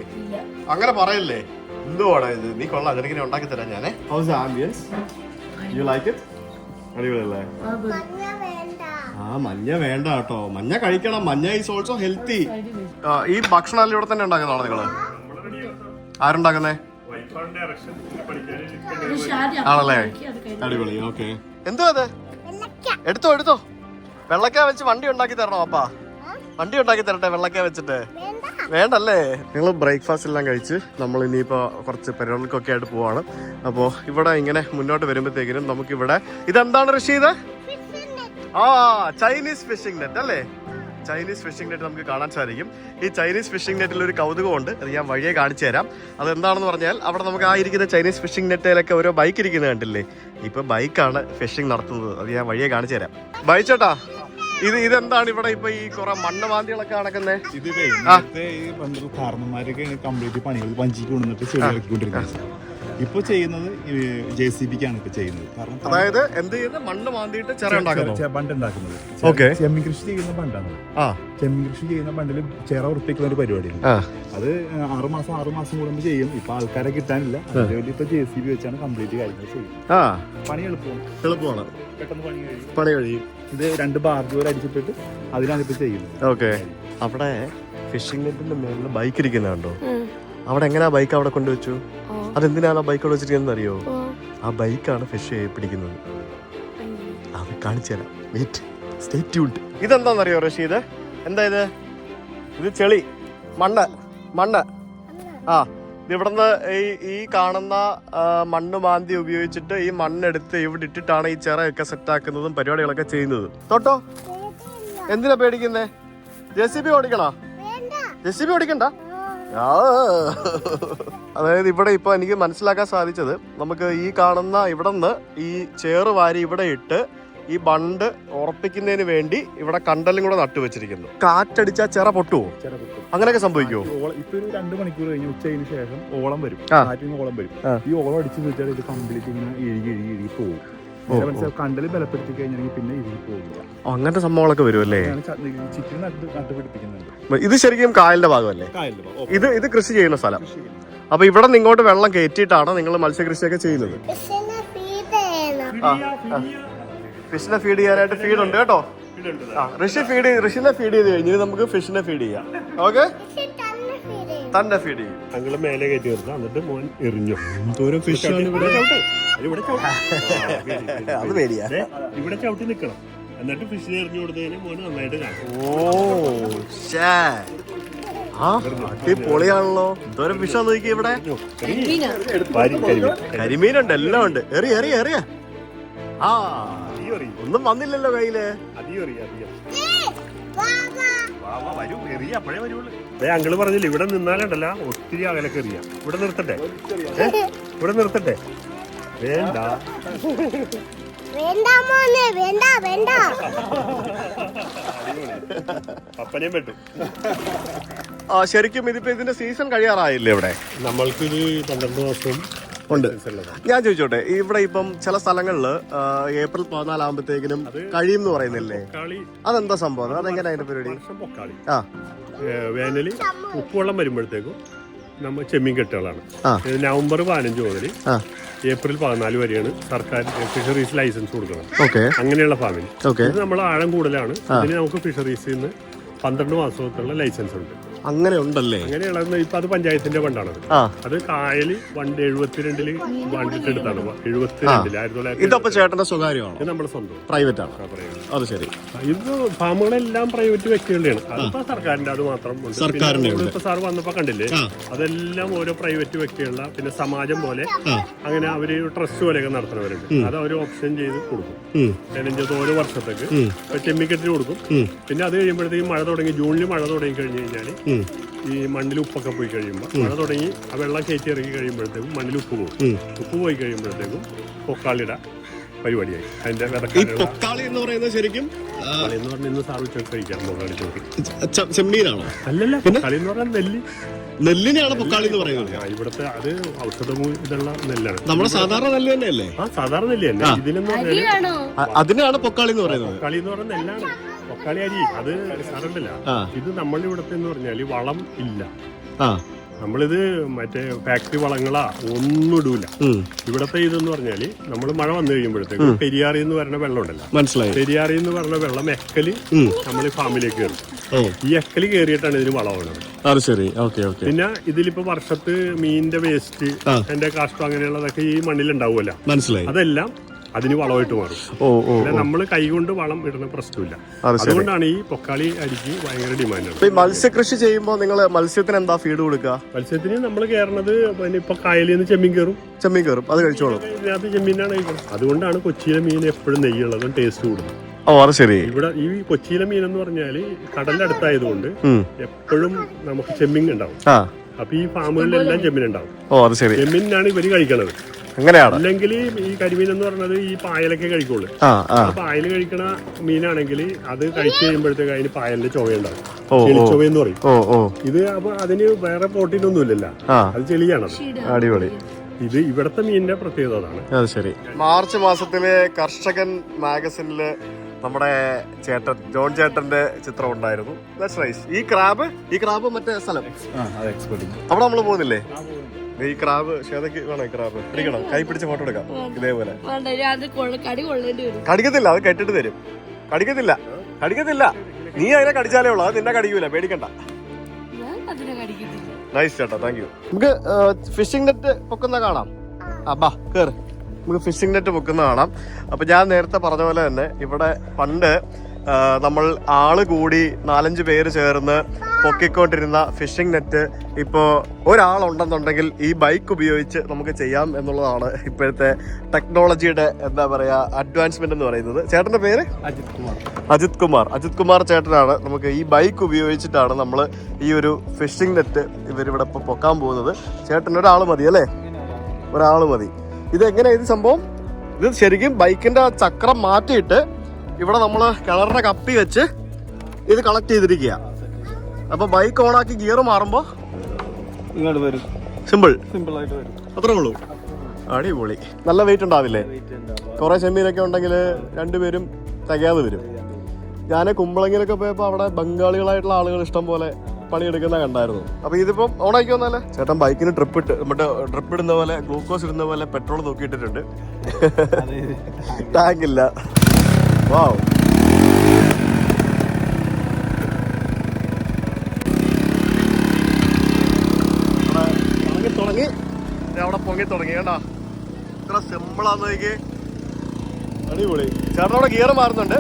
അങ്ങനെ പറയല്ലേ. എന്തുവാടാ ഇത്? നീ കൊള്ളാം, അതിനെ ഉണ്ടാക്കി തരാം ഞാനേ. House the ambience? U like it? അടിപൊളിയല്ലേ? മഞ്ഞ വേണ്ട കേട്ടോ. മഞ്ഞ കഴിക്കണം. മഞ്ഞ ഈസ് ഓൾസോ ഹെൽത്തി. ഈ ഭക്ഷണം ഇവിടെ തന്നെ ഉണ്ടാക്കുന്നതാണോ നിങ്ങള്? ആരുണ്ടാക്കുന്നേ? ആണല്ലേ? അടിപൊളി. ഓക്കെ. എന്തോ അത്? എടുത്തോ. വെള്ളക്ക വെച്ച് വണ്ടി ഉണ്ടാക്കി തരണോ അപ്പാ? വണ്ടി ഉണ്ടാക്കി തരട്ടെ വെള്ളക്ക വെച്ചിട്ട്? വേണ്ടല്ലേ? ഞങ്ങൾ ബ്രേക്ക്ഫാസ്റ്റ് എല്ലാം കഴിച്ച് നമ്മൾ ഇനിയിപ്പോൾ കുറച്ച് പരിപാടികൾക്കൊക്കെ ആയിട്ട് പോവാണ്. അപ്പോൾ ഇവിടെ ഇങ്ങനെ മുന്നോട്ട് വരുമ്പോഴത്തേക്കിനും നമുക്കിവിടെ ഇതെന്താണ് ഋഷി? ഇത് ചൈനീസ് ഫിഷിംഗ് നെറ്റ് അല്ലേ? ചൈനീസ് ഫിഷിംഗ് നെറ്റ് നമുക്ക് കാണാൻ സാധിക്കും. ഈ ചൈനീസ് ഫിഷിംഗ് നെറ്റിൽ ഒരു കൗതുകമുണ്ട്. അത് ഞാൻ വഴിയെ കാണിച്ചു തരാം. അതെന്താണെന്ന് പറഞ്ഞാൽ അവിടെ നമുക്ക് ഇരിക്കുന്ന ചൈനീസ് ഫിഷിംഗ് നെറ്റിലൊക്കെ ഓരോ ബൈക്ക് ഇരിക്കുന്നത് കണ്ടില്ലേ? ഇപ്പൊ ബൈക്കാണ് ഫിഷിംഗ് നടത്തുന്നത്. അത് ഞാൻ വഴിയെ കാണിച്ചു തരാം. ബൈ ചേട്ടാ, ഇതെന്താണ് ഇവിടെ ഇപ്പൊ ഈ കുറെ മണ്ണ് മാന്തികളൊക്കെ നടക്കുന്നേ? ഇത് നേരത്തെ ഈ പന്ത്രണ്ട് കാരണന്മാരൊക്കെയാണ് കംപ്ലീറ്റ് പണികൾ വഞ്ചിക്ക് കൊണ്ടുവന്നിട്ട് ശരിയാക്കിക്കൊണ്ടിരിക്കുന്നത്. ഇപ്പൊ ചെയ്യുന്നത് JCBക്കാണ് ഇപ്പൊ ചെയ്യുന്നത്. കാരണം അതായത് എന്ത് ചെയ്യുന്നത്? മണ്ണ് മാന്തിയിട്ട് ചിറ ബണ്ട് ഉണ്ടാക്കുന്നത്. ഓക്കെ. ചെമ്മീൻ കൃഷി ചെയ്യുന്ന ബണ്ടാണ്. ചെമ്മീൻ കൃഷി ചെയ്യുന്ന ബണ്ടിൽ ചിറ ഉറപ്പിക്കുന്ന ഒരു പരിപാടിയാണ്. അത് 6 മാസം കൂടുമ്പോൾ ചെയ്യും. ഇപ്പൊ ആൾക്കാരെ കിട്ടാനില്ല. അതുപോലെ ഇപ്പൊ JCB വെച്ചാണ് കംപ്ലീറ്റ് കാര്യങ്ങൾ ചെയ്യുന്നത്. പണി എളുപ്പമാണ്, പെട്ടെന്ന് പണി കഴിയും. ഇത് 2 ബാർജുകൾ അടിച്ചിട്ടിട്ട് അതിനാണ് ഇപ്പൊ ചെയ്യുന്നത്. ഓക്കെ. അവിടെ ഫിഷിംഗ് നെറ്റിന്റെ മേളിൽ ബൈക്ക് ഇരിക്കുന്നുണ്ടോ? അവിടെ എങ്ങനെയാ ബൈക്ക് അവിടെ കൊണ്ടുവച്ചു? അതെന്തിനാണ് ആ ബൈക്ക് അവിടെ വെച്ചിരിക്കുന്നത് അറിയോ? ആ ബൈക്കാണ് ഫിഷ് പിടിക്കുന്നത്. അത് കാണിച്ചു തരാം. Wait, stay tuned. ഇതെന്താണെന്നറിയോ റഷീദ്? എന്താ ഇത്? ഇത് ചെളി, മണ്ണ്. ഇത് ഇവിടുന്ന് ഈ കാണുന്ന മണ്ണ് മാന്തി ഉപയോഗിച്ചിട്ട് ഈ മണ്ണെടുത്ത് ഇവിടെ ഇട്ടിട്ടാണ് ഈ ചിറയൊക്കെ സെറ്റാക്കുന്നതും പരിപാടികളൊക്കെ ചെയ്യുന്നത്. തൊട്ടോ, എന്തിനാ പേടിക്കുന്നേ? JCB ഓടിക്കണോ? JCB ഓടിക്കണ്ട. അതായത് ഇവിടെ ഇപ്പൊ എനിക്ക് മനസ്സിലാക്കാൻ സാധിച്ചത്, നമുക്ക് ഈ കാണുന്ന ഇവിടെ നിന്ന് ഈ ചേറ് വാരി ഇവിടെ ഇട്ട് ഈ ബണ്ട് ഉറപ്പിക്കുന്നതിന് വേണ്ടി ഇവിടെ കണ്ടലും കൂടെ നട്ടുവെച്ചിരിക്കുന്നു. കാറ്റടിച്ചാൽ ചിറ പൊട്ടുവോ? അങ്ങനെയൊക്കെ സംഭവിക്കുമോ? ഇപ്പൊ ഒരു 2 മണിക്കൂർ കഴിഞ്ഞ് ഉച്ചതിന് ശേഷം ഓളം വരും, കാറ്റിന് ഓളം വരും. ഈ ഓളം അടിച്ചു വെച്ചാൽ ഇത് കംപ്ലീറ്റ് ഇങ്ങനെ ഇഴുകി പോകും. കണ്ടല് ബലപ്പെടുത്തി കഴിഞ്ഞാൽ പിന്നെ ഇഴുകി പോകില്ല. അങ്ങനത്തെ സംഭവങ്ങളൊക്കെ വരുമല്ലേ? ചിക്കൻ നട്ടുപിടിപ്പിക്കുന്നുണ്ട്. ഇത് ശരിക്കും കായലിന്റെ ഭാഗമല്ലേ? ഇത് കൃഷി ചെയ്യുന്ന സ്ഥലം. അപ്പൊ ഇവിടെ നിന്ന് ഇങ്ങോട്ട് വെള്ളം കയറ്റിയിട്ടാണ് നിങ്ങൾ മത്സ്യകൃഷിയൊക്കെ ചെയ്യുന്നത്. ഫിഷിനെ ഫീഡ് ചെയ്യാനായിട്ട് ഫീഡ് ഉണ്ട് കേട്ടോ. ഋഷിനെ ഫീഡ് ചെയ്ത് കഴിഞ്ഞ് നമുക്ക് ഫിഷിനെ ഫീഡ് ചെയ്യാം. ഓക്കെ, തന്നെ ഫീഡ് ചെയ്യും. ഞങ്ങള് മേലെ കയറ്റി നിർത്താം. എന്നിട്ട് മോൻ എറിഞ്ഞു. ദൂരം ഫിഷ് അത് പേടിയാ. ഇവിടെ ചവിട്ടി നിക്കണം. എന്നിട്ട് ഫിഷിനെ എറിഞ്ഞു കൊടുത്തതിന് മോന് നന്നായിട്ട് കാണും. പൊളിയാണല്ലോ. ദൂരം ഫിഷാന്ന് നോക്കി. ഇവിടെ കരിമീനുണ്ട്, എല്ലാം ഉണ്ട്. എറിയ ഒന്നും വന്നില്ലല്ലോ കയ്യില്. അങ്കിള് പറഞ്ഞില്ല ഇവിടെ നിന്നാലുണ്ടല്ല ഒത്തിരി അകലൊക്കെ എറിയാം. ഇവിടെ നിർത്തട്ടെ? വേണ്ട അപ്പനെയും പെട്ടു. ശരിക്കും ഇതിപ്പോ ഇതിന്റെ സീസൺ കഴിയാറായില്ലേ? ഇവിടെ നമ്മൾക്കിത് 12 മാസം ഉണ്ട്. ഞാൻ ചോദിച്ചോട്ടെ, ഇവിടെ ഇപ്പം ചില സ്ഥലങ്ങളില് ഏപ്രിൽ 14 ആകുമ്പോഴത്തേക്കിനും കഴിയും എന്ന് പറയുന്നില്ലേ? അതെന്താ സംഭവം? അതെങ്ങനെ അതിന്റെ പരിപാടി? പൊക്കാളി വേനല് ഉപ്പുവെള്ളം വരുമ്പോഴത്തേക്കും നമ്മൾ ചെമ്മീൻ കെട്ടുകളാണ്. നവംബർ 15 മുതൽ ഏപ്രിൽ 14 വരെയാണ് സർക്കാർ ഫിഷറീസ് ലൈസൻസ് കൊടുക്കണം. അങ്ങനെയുള്ള ഫാമിന് ഇത് നമ്മൾ ആഴം കൂടുതലാണ്. ഇതിന് നമുക്ക് ഫിഷറീസിൽ നിന്ന് 12 മാസത്തുള്ള ലൈസൻസ് ഉണ്ട്. അങ്ങനെ ഉണ്ടല്ലേ? അങ്ങനെയുള്ള ഇപ്പൊ അത് പഞ്ചായത്തിന്റെ ഫണ്ടാണത്. അത് കായല് 72 വണ്ടിട്ടെടുത്താണ്. 72 ഇതപ്പോ ചേട്ടന്റെ സ്വകാര്യമാണ്? ഇത് നമ്മുടെ സ്വന്തം പ്രൈവറ്റ് ആണ്. അത് ശരി. ഇത് ഫാമുകളെല്ലാം പ്രൈവറ്റ് വ്യക്തികളുടെയാണ്. അതിപ്പോ സർക്കാരിന്റെ അത് മാത്രം ഇപ്പൊ സാർ വന്നപ്പോ കണ്ടില്ലേ, അതെല്ലാം ഓരോ പ്രൈവറ്റ് വ്യക്തികളുടെ. പിന്നെ സമാജം പോലെ അങ്ങനെ അവര് ട്രസ്റ്റ് പോലെയൊക്കെ നടത്തുന്നവരുണ്ട്. അത് അവർ ഓപ്ഷൻ ചെയ്ത് കൊടുക്കും. 15 ഓരോ വർഷത്തേക്ക് ചെമ്മിക്കെട്ടിന് കൊടുക്കും. പിന്നെ അത് കഴിയുമ്പോഴത്തേക്കും മഴ തുടങ്ങി, ജൂണിൽ മഴ തുടങ്ങി കഴിഞ്ഞ് കഴിഞ്ഞാൽ ഈ മണ്ണിൽ ഉപ്പൊക്കെ പോയി കഴിയുമ്പോൾ, മഴ തുടങ്ങി ആ വെള്ളം കയറ്റി ഇറങ്ങി കഴിയുമ്പോഴത്തേക്കും മണ്ണിൽ ഉപ്പ് പോകും. ഉപ്പ് പോയി കഴിയുമ്പോഴത്തേക്കും പൊക്കാളിയുടെ പരിപാടിയായി. അതിന്റെ പൊക്കാളി എന്ന് പറയുന്നത് ശരിക്കും എന്ന് പറഞ്ഞാൽ ഇന്ന് സാർ ഉച്ച കഴിക്കാം. പൊക്കാളി ചോറ് ചെമ്മീനാണോ? അല്ലല്ല, പൊക്കാളി എന്ന് പറഞ്ഞാൽ നെല്ലിനെയാണ് പൊക്കാളി എന്ന് പറയുന്നത്. ഇവിടുത്തെ അത് ഔഷധമൂ ഇതുള്ള നെല്ലാണ്. നമ്മുടെ സാധാരണ നെല്ല് തന്നെയല്ലേ? സാധാരണ നെല്ല് തന്നെ. ഇതിലെന്ന് പറഞ്ഞാൽ അതിനാണ് പൊക്കാളി എന്ന് പറയുന്നത്. പൊക്കാളി എന്ന് പറഞ്ഞ നെല്ലാണ്. പൊക്കാളി അരി അത് സാറുണ്ടല്ല. ഇത് നമ്മളുടെ ഇവിടത്തെ എന്ന് പറഞ്ഞാല് വളം ഇല്ല. നമ്മളിത് മറ്റേ ഫാക്ടറി വളങ്ങളാ ഒന്നും ഇടൂല. ഇവിടത്തെ ഇതെന്ന് പറഞ്ഞാല് നമ്മൾ മഴ വന്നു കഴിയുമ്പോഴത്തേക്ക് പെരിയാറിൽ നിന്ന് വരുന്ന വെള്ളം ഉണ്ടല്ലോ, മനസ്സിലായി? പെരിയാറിൽ നിന്ന് വരുന്ന വെള്ളം എക്കല് നമ്മൾ ഫാമിലേക്ക് കയറും. ഈ എക്കല് കയറിയിട്ടാണ് ഇതിന് വളമാണ്. പിന്നെ ഇതിലിപ്പോ വർഷത്ത് മീനിന്റെ വേസ്റ്റ്, എന്റെ കാഷ്ടം അങ്ങനെയുള്ളതൊക്കെ ഈ മണ്ണിലുണ്ടാവുമല്ലോ, മനസ്സിലായി? അതെല്ലാം അതിന് വളമായിട്ട് മാറും. നമ്മൾ കൈകൊണ്ട് വളം ഇടുന്ന പ്രശ്നമില്ല. അതുകൊണ്ടാണ് ഈ പൊക്കാളി അരിക്ക് ഭയങ്കര ഡിമാൻഡാണ്. മത്സ്യകൃഷി ചെയ്യുമ്പോൾ നിങ്ങൾ മത്സ്യത്തിന് എന്താ ഫീഡ് കൊടുക്കുക? മത്സ്യത്തിന് നമ്മൾ കയറുന്നത് ഇപ്പൊ കായലിൽ നിന്ന് ചെമ്മീൻ കയറും. അത് കഴിച്ചോളും. ഇതിനകത്ത് ചെമ്മീനാണ് കഴിക്കുന്നത്. അതുകൊണ്ടാണ് കൊച്ചിയിലെ മീൻ എപ്പോഴും നെയ്യുള്ളതും ടേസ്റ്റ് കൂടുന്നത്. ഇവിടെ ഈ കൊച്ചിയിലെ മീൻ എന്ന് പറഞ്ഞാല് കടലിന്റെ അടുത്തായതുകൊണ്ട് എപ്പോഴും നമുക്ക് ചെമ്മീൻ ഉണ്ടാവും. അപ്പൊ ഈ ഫാമുകളിലെല്ലാം ചെമ്മീൻ ഉണ്ടാവും. ചെമ്മീനാണ് ഇവര് കഴിക്കണത്. അങ്ങനെയാണ്. അല്ലെങ്കിൽ ഈ കരിമീൻ എന്ന് പറഞ്ഞത് ഈ പായലൊക്കെ കഴിക്കുള്ളൂ. ആ പായൽ കഴിക്കണ മീനാണെങ്കിൽ അത് കഴിച്ചു കഴിയുമ്പോഴത്തേക്ക് അതിന് പായലിന്റെ ചൊവയുണ്ടാവും. ചെളിച്ചൊവയെന്ന് പറയും. ഇത് അപ്പൊ അതിന് വേറെ പ്രോട്ടീൻ ഒന്നും ഇല്ലല്ലോ, അത് ചെളിയാണത്. അടിപൊളി. ഇത് ഇവിടത്തെ മീനിന്റെ പ്രത്യേകത അതാണ്. അത് ശരി. മാർച്ച് മാസത്തില് കർഷകൻ മാഗസിനില് നമ്മുടെ ചേട്ടൻ ജോൺ ചേട്ടന്റെ ചിത്രം ഉണ്ടായിരുന്നു. ഈ ക്രാബ് മറ്റേ സ്ഥലം അവിടെ നമ്മള് പോകുന്നില്ലേ? ഈ ക്രാബ് ശ്വേതക്ക് വേണോ? ഈ ക്രാബ് പിടിക്കണം, കൈ പിടിച്ച് ഫോട്ടോ എടുക്കാം. ഇതേപോലെ കടിക്കത്തില്ല, അത് കെട്ടിട്ട് തരും. കടിക്കത്തില്ല. നീ അതിനെ കടിച്ചാലേ ഉള്ളൂ, അത് നിന്നെ കടിക്കൂല, പേടിക്കണ്ട. നൈസ് ചേട്ടാ, താങ്ക് യു. നമുക്ക് ഫിഷിംഗ് നെറ്റ് പൊക്കുന്ന കാണാം. ബാ കേറ്, നമുക്ക് ഫിഷിംഗ് നെറ്റ് പൊക്കുന്ന കാണാം. അപ്പൊ ഞാൻ നേരത്തെ പറഞ്ഞ പോലെ തന്നെ ഇവിടെ പണ്ട് നമ്മൾ ആള് കൂടി 4-5 പേര് ചേർന്ന് പൊക്കിക്കൊണ്ടിരുന്ന ഫിഷിംഗ് നെറ്റ് ഇപ്പോൾ ഒരാളുണ്ടെന്നുണ്ടെങ്കിൽ ഈ ബൈക്ക് ഉപയോഗിച്ച് നമുക്ക് ചെയ്യാം എന്നുള്ളതാണ് ഇപ്പോഴത്തെ ടെക്നോളജിയുടെ എന്താ പറയുക അഡ്വാൻസ്മെന്റ് എന്ന് പറയുന്നത്. ചേട്ടന്റെ പേര് അജിത് കുമാർ ചേട്ടനാണ്. നമുക്ക് ഈ ബൈക്ക് ഉപയോഗിച്ചിട്ടാണ് നമ്മൾ ഈ ഒരു ഫിഷിംഗ് നെറ്റ് ഇവരിവിടെ ഇപ്പോൾ പൊക്കാൻ പോകുന്നത്. ചേട്ടൻ ഒരാൾ മതി അല്ലേ? ഒരാൾ മതി. ഇതെങ്ങനെ ഇത് സംഭവം? ഇത് ശരിക്കും ബൈക്കിന്റെ ചക്രം മാറ്റിയിട്ട് ഇവിടെ നമ്മൾ കിണറിനെ കപ്പി വെച്ച് ഇത് കണക്ട് ചെയ്തിരിക്കുക. അപ്പൊ ബൈക്ക് ഓണാക്കി ഗിയർ മാറുമ്പോ ഇങ്ങോട്ട് വരും. സിമ്പിൾ ആയിട്ട് വരും. അത്രേ ഉള്ളൂ. അടിപൊളി. നല്ല വെയിറ്റ് ഉണ്ടാവില്ലേ? കുറെ ചെമ്മീനൊക്കെ ഉണ്ടെങ്കിൽ 2 പേരും തികയാതെ വരും. ഞാൻ കുമ്പളങ്ങിലൊക്കെ പോയപ്പോ അവിടെ ബംഗാളികളായിട്ടുള്ള ആളുകൾ ഇഷ്ടം പോലെ പണിയെടുക്കുന്ന കണ്ടായിരുന്നു. അപ്പൊ ഇതിപ്പം ഓണാക്കി വന്നാലേ. ചേട്ടൻ ബൈക്കിന് ഡ്രിപ്പ് ഇടുന്ന പോലെ, ഗ്ലൂക്കോസ് ഇടുന്ന പോലെ പെട്രോൾ തൂക്കിയിട്ടിട്ടുണ്ട്. ടാങ്കില്ല. വാവ്. തുടങ്ങി അവിടെ പൊങ്ങി തുടങ്ങി കേട്ടാ. ഇത്ര സിമ്പിളാന്ന് നോക്കി. അടിപൊളി. ചേട്ടൻ അവിടെ ഗിയർ മാറുന്നുണ്ട്.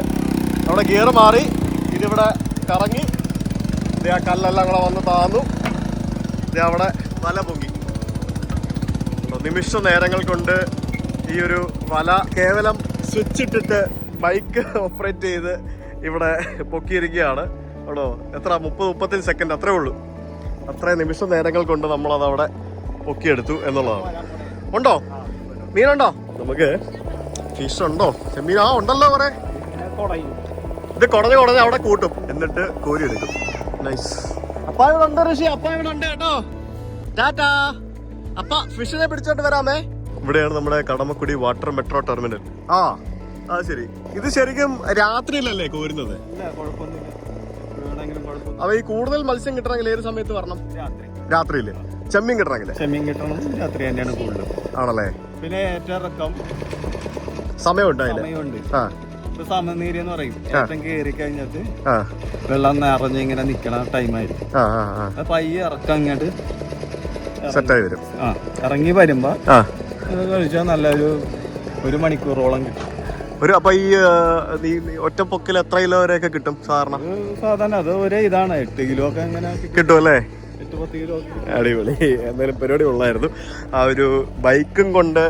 അവിടെ ഗിയർ മാറി ഇതിവിടെ കറങ്ങി ആ കല്ലെല്ലാം കൂടെ വന്ന് താന്നു. അവിടെ വല പൊങ്ങി. നിമിഷ നേരങ്ങൾ കൊണ്ട് ഈ ഒരു വല കേവലം സ്വിച്ച് ഇട്ടിട്ട് ബൈക്ക് ഓപ്പറേറ്റ് ചെയ്ത് ഇവിടെ പൊക്കിയിരിക്കുകയാണ്. ആണോ? എത്ര 30-35 സെക്കൻഡ് അത്രേ ഉള്ളൂ. അത്രയും നിമിഷ നേരങ്ങൾ കൊണ്ട് നമ്മളതവിടെ പൊക്കിയെടുത്തു എന്നുള്ളതാണ്. ഉണ്ടോ മീനുണ്ടോ? നമുക്ക് ഫിഷ് ഉണ്ടോ? ചെമ്മീൻ ഉണ്ടല്ലോ കുറെ. ഇത് കുടഞ്ഞ് അവിടെ കൂട്ടും, എന്നിട്ട് കോരി എടുക്കും. നൈസ്. അപ്പ ഇവിടെ ഉണ്ട് ഋഷി, അപ്പ ഇവിടെ ഉണ്ട് കേട്ടോ. ടാറ്റാ. അപ്പ ഫിഷിനെ പിടിച്ചോണ്ട് വരാമേ. ഇവിടെയാണ് നമ്മുടെ കടമക്കുടി വാട്ടർ മെട്രോ ടെർമിനൽ. അത് ശരി. ഇത് ശരിക്കും രാത്രിയിലല്ലേ കോരുന്നത്? അപ്പൊ ഈ കൂടുതൽ മത്സ്യം കിട്ടണമെങ്കിൽ ഏത് സമയത്ത് വരണം? രാത്രിയില്. ചെമ്മീൻ കിട്ടണം രാത്രി തന്നെയാണ് കൂടുതലും. ആണല്ലേ? പിന്നെ ഏറ്റവും സമയമുണ്ട് അതില്. സമനീരെന്ന് പറയും. ഏറ്റവും കയറി കഴിഞ്ഞിട്ട് വെള്ളം നിറഞ്ഞ് ഇങ്ങനെ നിക്കണ ടൈമായിരിക്കും. പയ്യെ ഇറക്കം ഇങ്ങോട്ട് സെറ്റായി വരും. ഇറങ്ങി വരുമ്പോ കഴിച്ചാൽ നല്ലൊരു 1 മണിക്കൂറോളം കിട്ടും. അപ്പൊ ഈ ഒറ്റപ്പൊക്കിൽ എത്ര കിലോ വരെയൊക്കെ കിട്ടും സാധാരണ? സാധാരണ അത് ഒരേ ഇതാണ് 8 കിലോ ഒക്കെ അങ്ങനെ കിട്ടും അല്ലേ? 8-10 കിലോ. അടിപൊളി. എന്തായാലും പരിപാടി ഉള്ളായിരുന്നു. ആ ഒരു ബൈക്കും കൊണ്ട്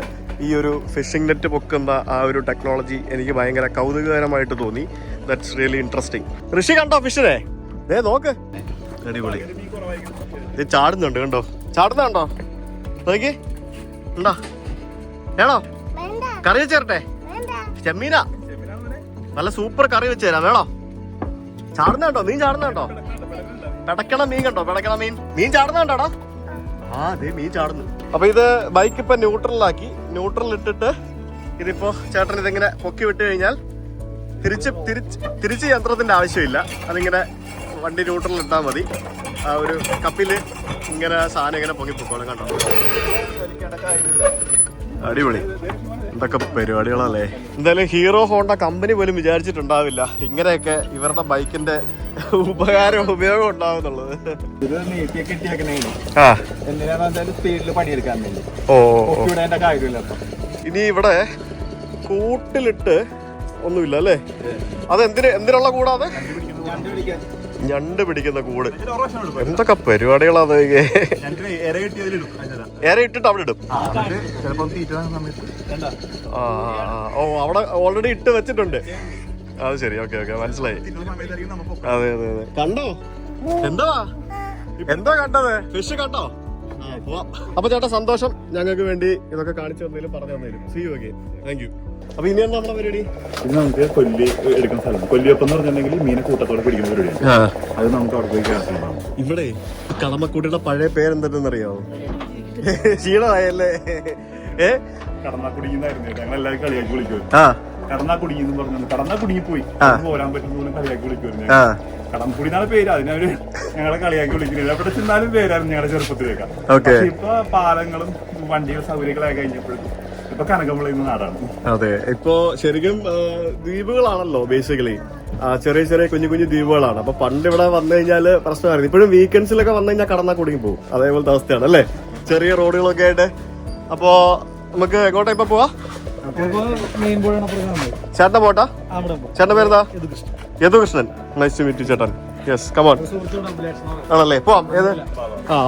ഈ ഒരു ഫിഷിംഗ് നെറ്റ് പൊക്കുന്ന ആ ഒരു ടെക്നോളജി എനിക്ക് ഭയങ്കര കൗതുകകരമായിട്ട് തോന്നി. That's really interesting. ഋഷി കണ്ടോ ഫിഷിനെ? നോക്ക്. അടിപൊളി. ഇത് ചാടുന്നുണ്ട് കണ്ടോ? ചാടുന്നുണ്ടോ? നോക്കി ഉണ്ടോ? വേണോ? കറി വെച്ചേരട്ടെ? ചെമ്മീനാ. നല്ല സൂപ്പർ കറി വെച്ചുതരാം. വേണോ? ചാടുന്നുണ്ടോ? മീൻ ചാടുന്നുണ്ടോ? പെടക്കണ മീൻ കണ്ടോ? പെടക്കണ മീൻ ചാടുന്നുണ്ടോടാ? അതെ, മീൻ ചാടുന്നു. അപ്പൊ ഇത് ബൈക്ക് ഇപ്പൊ ന്യൂട്രലാക്കി. ന്യൂട്രൽ ഇട്ടിട്ട് ഇതിപ്പോ ചേട്ടൻ ഇതിങ്ങനെ പൊക്കി വിട്ട് കഴിഞ്ഞാൽ തിരിച്ച് യന്ത്രത്തിന്റെ ആവശ്യമില്ല. അതിങ്ങനെ വണ്ടി ന്യൂട്രൽ ഇട്ടാൽ മതി. ആ ഒരു കപ്പില് ഇങ്ങനെ സാധനം ഇങ്ങനെ പൊങ്ങിപ്പോക്കോളും. കണ്ടോ? അടിപൊളി. എന്തൊക്കെ പരിപാടികളല്ലേ. എന്തായാലും ഹീറോ ഹോണ്ട കമ്പനി പോലും വിചാരിച്ചിട്ടുണ്ടാവില്ല ഇങ്ങനെയൊക്കെ ഇവരുടെ ബൈക്കിന്റെ ഉപയോഗം ഉണ്ടാവുന്നുള്ളത്. ഇത് നീട്ടി കെട്ടിയേക്കണേ എന്തിനാണെന്ന് സ്പീഡിൽ പണിയെടുക്കാൻ വേണ്ടി. കാര്യമില്ല. ഇനി ഇവിടെ കൂട്ടിലിട്ട് ഒന്നുമില്ല അല്ലേ? അത് എന്തിനുള്ള കൂടാതെ ഞണ്ട് പിടിക്കുന്ന കൂട്. എന്തൊക്കെ പരിപാടികളാണ്. ഏറെ ഇട്ടിട്ട് അവിടെ ഇടും. അവിടെ ഓൾറെഡി ഇട്ട് വെച്ചിട്ടുണ്ട്. അത് ശരി. ഓക്കെ മനസ്സിലായി. അതെ. കണ്ടോ? എന്താ കണ്ടത്? ഫിഷ് കണ്ടോ? അപ്പൊ ചേട്ടാ സന്തോഷം, ഞങ്ങൾക്ക് വേണ്ടി ഇതൊക്കെ കാണിച്ചു തന്നതിലും പറഞ്ഞു തന്നതിലും. See you again. Thank you. അപ്പൊ ഇനി എന്താ നമ്മുടെ പരിപാടി? ഇത് നമുക്ക് കൊല്ലി എടുക്കുന്ന സ്ഥലം. കൊല്ലിയപ്പം എന്ന് പറഞ്ഞിട്ടുണ്ടെങ്കിൽ മീനെ കൂട്ടത്തോടെ പിടിക്കുന്ന പരിപാടിയാണ്. അത് നമുക്ക് അവിടെ പോയി കേൾക്കണം. ഇവിടെ കടമക്കുടിയുടെ പഴയ പേരെന്തെന്നറിയാവോ? ക്ഷീണമായല്ലേ? കടന്നാ കുടുങ്ങിന്നായിരുന്നു. ഞങ്ങൾ എല്ലാവരും കളിയാക്കി വിളിക്കും. കടന്നാ കുടുങ്ങി എന്ന് പറഞ്ഞു. കടന്നാ കുടുങ്ങി പോയി പോരാൻ പറ്റുന്ന കളിയാക്കി വിളിക്കുമായിരുന്നു. കടംകുടി എന്നാണ് പേര്. അതിനവര് ഞങ്ങളെ കളിയാക്കി വിളിക്കുന്നത്. എവിടെ ചെന്നാലും പേരായിരുന്നു ഞങ്ങളുടെ ചെറുപ്പത്തിലേക്കാണ്. പക്ഷെ ഇപ്പൊ പാലങ്ങളും വണ്ടികൾ സൗകര്യങ്ങളായി കഴിഞ്ഞപ്പോഴും ഇപ്പൊ കനകമുള്ള നാടാണ്. അതെ, ഇപ്പൊ ശരിക്കും ദ്വീപുകളാണല്ലോ ബേസിക്കലി. ചെറിയ ചെറിയ കുഞ്ഞു കുഞ്ഞു ദ്വീപുകളാണ്. അപ്പൊ പണ്ട് ഇവിടെ വന്നു കഴിഞ്ഞാല് പ്രശ്നമായിരുന്നു. ഇപ്പോഴും വീക്കെൻഡ്സിലൊക്കെ വന്നു കഴിഞ്ഞാൽ കടന്നാ കുടുങ്ങി പോകും. അതേപോലത്തെ അവസ്ഥയാണ് അല്ലേ, ചെറിയ റോഡുകളൊക്കെ ആയിട്ട്. അപ്പൊ നമുക്ക് എങ്ങോട്ടാ ഇപ്പൊ പോവാ? ചേട്ടൻ പോട്ടാ? ചേട്ടൻ പേരെന്താ? Yadukrishnan. Nice to meet you ചേട്ടൻ. Yes, come on. ആണല്ലേ, പോവാം. ഏത്?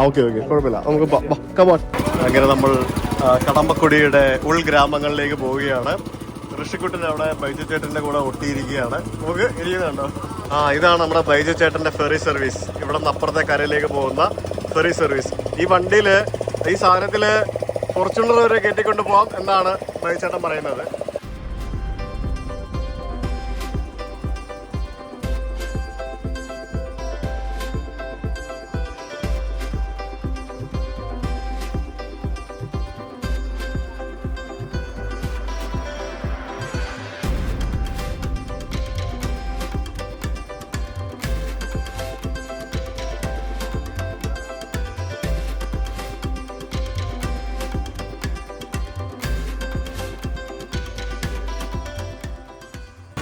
ഓക്കെ ഓക്കെ, കുഴപ്പമില്ല, നമുക്ക് കമോൺ. അങ്ങനെ നമ്മൾ കടമ്പക്കുടിയുടെ ഉൾഗ്രാമങ്ങളിലേക്ക് പോവുകയാണ്. ഋഷിക്കുട്ടൻ അവിടെ ബൈജു ചേട്ടന്റെ കൂടെ ഒട്ടിയിരിക്കുകയാണ്. നമുക്ക് ഇരിക്കുന്നുണ്ടോ? ഇതാണ് നമ്മുടെ ബൈജു ചേട്ടന്റെ ഫെറി സർവീസ്. ഇവിടെ നിന്ന് അപ്പുറത്തെ കരയിലേക്ക് പോകുന്ന ഫെറി സർവീസ്. ഈ വണ്ടിയില്, ഈ സാധനത്തില് ഫോർച്യൂണർ വരെ കയറ്റിക്കൊണ്ട് പോകാം എന്നാണ് ബൈജു ചേട്ടൻ പറയുന്നത്.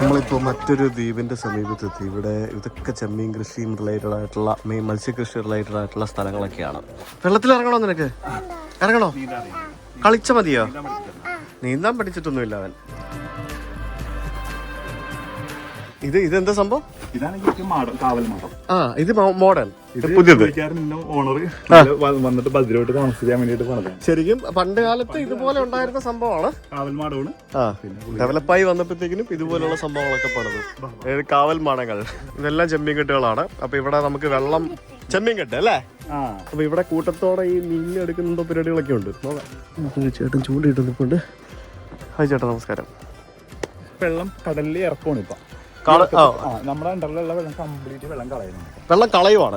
നമ്മളിപ്പോൾ മറ്റൊരു ദ്വീപിന്റെ സമീപത്തെത്തി. ഇവിടെ ഇതൊക്കെ ചെമ്മീൻ കൃഷിയും റിലേറ്റഡ് ആയിട്ടുള്ള മത്സ്യകൃഷി റിലേറ്റഡ് ആയിട്ടുള്ള സ്ഥലങ്ങളൊക്കെയാണ്. വെള്ളത്തിൽ ഇറങ്ങണോ? നിനക്ക് ഇറങ്ങണോ? കളിച്ച മതിയോ? നീന്താൻ പഠിച്ചിട്ടൊന്നുമില്ല അവൻ. ഇതെന്താ സംഭവം? ഇതാണ് കാവൽ മാടം. ഇത് മോഡേൺ, പുതിയത്. ഓണർ വന്നിട്ട് ഭദ്രമായിട്ട് താമസിക്കാൻ വേണ്ടിട്ട് പണിത്. ശരിക്കും പണ്ട് കാലത്ത് ഇതുപോലെ ഉണ്ടായിരുന്ന സംഭവമാണ് കാവൽ മാടമാണ്. ഡെവലപ്പായി വന്നപ്പോഴത്തേക്കിനും ഇതുപോലുള്ള സംഭവങ്ങളൊക്കെ പണിത്. അതായത് കാവൽ മാടങ്ങൾ. ഇതെല്ലാം ചെമ്മീൻ കെട്ടുകളാണ്. അപ്പൊ ഇവിടെ നമുക്ക് വെള്ളം, ചെമ്മീൻ കെട്ട് അല്ലേ? അപ്പൊ ഇവിടെ കൂട്ടത്തോടെ ഈ മീൻ എടുക്കുന്ന പരിപാടികളൊക്കെ ഉണ്ട്. ചേട്ടൻ ചൂണ്ടിട്ടുണ്ട്. ഹായ് ചേട്ടാ, നമസ്കാരം. വെള്ളം കടലിൽ ഇറക്കമാണ് ഇപ്പൊ. നമ്മുടെ അണ്ടറിലുള്ള വെള്ളം കംപ്ലീറ്റ് വെള്ളം കളയുന്നുണ്ട്. വെള്ളം കളയുകയാണ്.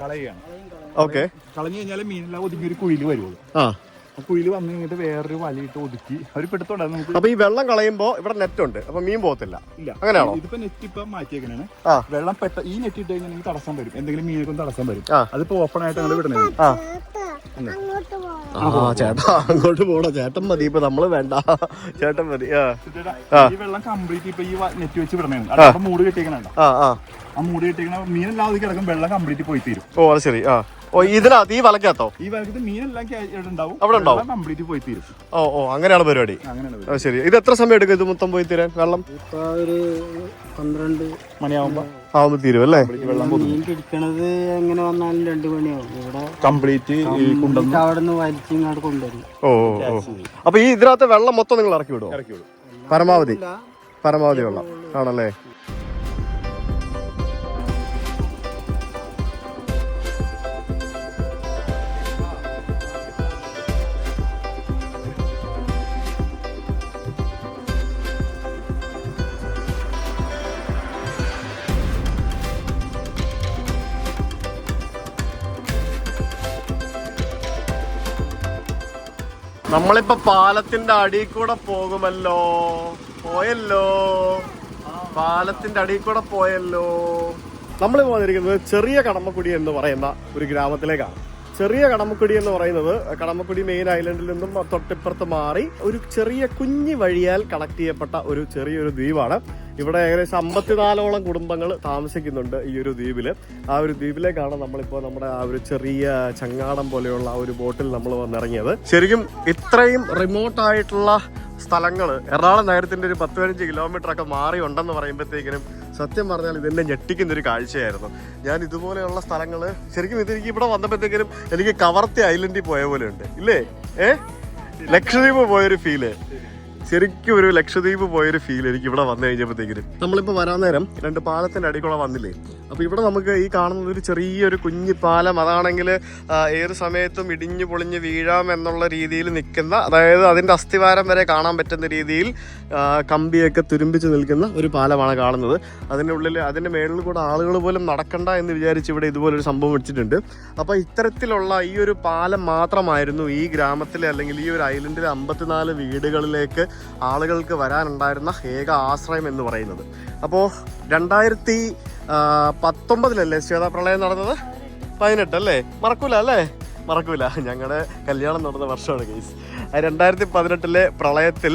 ഓക്കെ, കളഞ്ഞു കഴിഞ്ഞാൽ മീനെല്ലാം ഒതുക്കി ഒരു കുഴിയിൽ വരുള്ളൂ. ആ കുഴിയിൽ വന്നു കഴിഞ്ഞിട്ട് വേറൊരു വലയിട്ട് ഒതുക്കി അവർ പെടുത്തോണ്ടായിരുന്നു നമുക്ക്. അപ്പൊ ഈ വെള്ളം കളയുമ്പോ ഇവിടെ നെറ്റ് ഉണ്ട്, അപ്പൊ മീൻ പോകത്തില്ല. ഇല്ല, അങ്ങനെയാണോ? ഇതിപ്പോ നെറ്റ് ഇപ്പൊ മാറ്റിയേക്കാണ്. വെള്ളം ഈ നെറ്റ് ഇട്ട് കഴിഞ്ഞാൽ തടസ്സം വരും, എന്തെങ്കിലും മീനൊക്കെ തടസ്സം വരും. അതിപ്പോ ഓപ്പൺ ആയിട്ട് ഞങ്ങൾ വിടുന്നത്. ചേട്ടാ അങ്ങോട്ട് പോണോ? ചേട്ടൻ മതി, ഇപ്പൊ നമ്മള് വേണ്ട. ചേട്ടൻ മതി. ഈ വെള്ളം കംപ്ലീറ്റ് ഇപ്പൊ ഈ നെറ്റ് വെച്ച് വിടണേ. മൂട് കെട്ടിയേക്കണ. ആ മൂട് കെട്ടിയേക്കണ മീനെല്ലാം കിടക്കും, വെള്ളം കംപ്ലീറ്റ് പോയി തീരും. ഓ അത് ശരി. ഇതിനകത്ത് ഈ വലക്കകത്തോ? ഈ വലക്കത്ത് മീനെല്ലാം ഉണ്ടാവും, അവിടെ ഉണ്ടാവും, കംപ്ലീറ്റ് പോയി തീരും. ഓ അങ്ങനെയാണ് പരിപാടി. ശരി. ഇത് എത്ര സമയം എടുക്കും ഇത് മൊത്തം പോയി തീരാൻ? വെള്ളം ഒരു 12 മണിയാവുമ്പോ തീരും അല്ലേ? മീൻ പിടിക്കണത് എങ്ങനെ വന്നാലും 2 മണിയാവും. ഇവിടെ കംപ്ലീറ്റ് അവിടെ നിന്ന് വലിച്ചിങ്ങോട്ട് കൊണ്ടുവരും. അപ്പൊ ഈ ഇതിനകത്ത് വെള്ളം മൊത്തം നിങ്ങൾ ഇറക്കി വിടുമോ? പരമാവധി വെള്ളം ആണല്ലേ? നമ്മളിപ്പോ പാലത്തിന്റെ അടിയിൽ കൂടെ പോകുമല്ലോ. പാലത്തിന്റെ അടിയിൽ കൂടെ പോയല്ലോ. നമ്മൾ പോയിരിക്കുന്നത് ചെറിയ കടമക്കുടി എന്ന് പറയുന്ന ഒരു ഗ്രാമത്തിലേക്കാണ്. ചെറിയ കടമക്കുടി എന്ന് പറയുന്നത് കടമക്കുടി മെയിൻ ഐലൻഡിൽ നിന്നും തൊട്ടിപ്പുറത്ത് മാറി ഒരു ചെറിയ കുഞ്ഞി വഴിയാൽ കണക്ട് ചെയ്യപ്പെട്ട ഒരു ചെറിയൊരു ദ്വീപാണ്. ഇവിടെ ഏകദേശം 54ഓളം കുടുംബങ്ങൾ താമസിക്കുന്നുണ്ട് ഈ ഒരു ദ്വീപില്. ആ ഒരു ദ്വീപിലേക്കാണ് നമ്മളിപ്പോൾ നമ്മുടെ ആ ഒരു ചെറിയ ചങ്ങാടം പോലെയുള്ള ആ ഒരു ബോട്ടിൽ നമ്മൾ വന്നിറങ്ങിയത്. ശരിക്കും ഇത്രയും റിമോട്ടായിട്ടുള്ള സ്ഥലങ്ങൾ എറണാകുളം നഗരത്തിന്റെ ഒരു 10-15 കിലോമീറ്റർ ഒക്കെ മാറി ഉണ്ടെന്ന് പറയുമ്പോഴത്തേക്കിനും സത്യം പറഞ്ഞാൽ ഇതെന്നെ ഞെട്ടിക്കുന്ന ഒരു കാഴ്ചയായിരുന്നു. ഞാൻ ഇതുപോലെയുള്ള സ്ഥലങ്ങൾ ശരിക്കും ഇതെനിക്ക് ഇവിടെ വന്നപ്പോഴത്തേക്കിനും എനിക്ക് കവർത്തി ഐലൻഡിൽ പോയ പോലെ ഉണ്ട് ഇല്ലേ? ലക്ഷദ്വീപ് പോയൊരു ഫീല്. ശരിക്കും ഒരു ലക്ഷദ്വീപ് പോയൊരു ഫീൽ എനിക്ക് ഇവിടെ വന്നു കഴിഞ്ഞപ്പോഴത്തേക്കിനും. നമ്മളിപ്പോൾ വരാൻ നേരം 2 പാലത്തിൻ്റെ അടിക്കുള്ള വന്നില്ലേ, അപ്പോൾ ഇവിടെ നമുക്ക് ഈ കാണുന്നത് ഒരു ചെറിയൊരു കുഞ്ഞു പാലം. അതാണെങ്കിൽ ഏത് സമയത്തും ഇടിഞ്ഞു പൊളിഞ്ഞ് വീഴാം എന്നുള്ള രീതിയിൽ നിൽക്കുന്ന, അതായത് അതിൻ്റെ അസ്ഥിവാരം വരെ കാണാൻ പറ്റുന്ന രീതിയിൽ കമ്പിയൊക്കെ തുരുമ്പിച്ച് നിൽക്കുന്ന ഒരു പാലമാണ് കാണുന്നത്. അതിൻ്റെ ഉള്ളിൽ അതിൻ്റെ മേളിൽ കൂടെ ആളുകൾ പോലും നടക്കണ്ട എന്ന് വിചാരിച്ച് ഇവിടെ ഇതുപോലൊരു സംഭവം വെച്ചിട്ടുണ്ട്. അപ്പോൾ ഇത്തരത്തിലുള്ള ഈ ഒരു പാലം മാത്രമായിരുന്നു ഈ ഗ്രാമത്തിലെ അല്ലെങ്കിൽ ഈ ഒരു ഐലൻഡിലെ 54 വീടുകളിലേക്ക് ആളുകൾക്ക് വരാനുണ്ടായിരുന്ന ഏക ആശ്രയം എന്ന് പറയുന്നത്. അപ്പോൾ 2019 ശ്വേതാ പ്രളയം നടന്നത്? 18 അല്ലേ? മറക്കൂല. ഞങ്ങളുടെ കല്യാണം നടന്ന വർഷമാണ് ഗൈസ്. 2018 പ്രളയത്തിൽ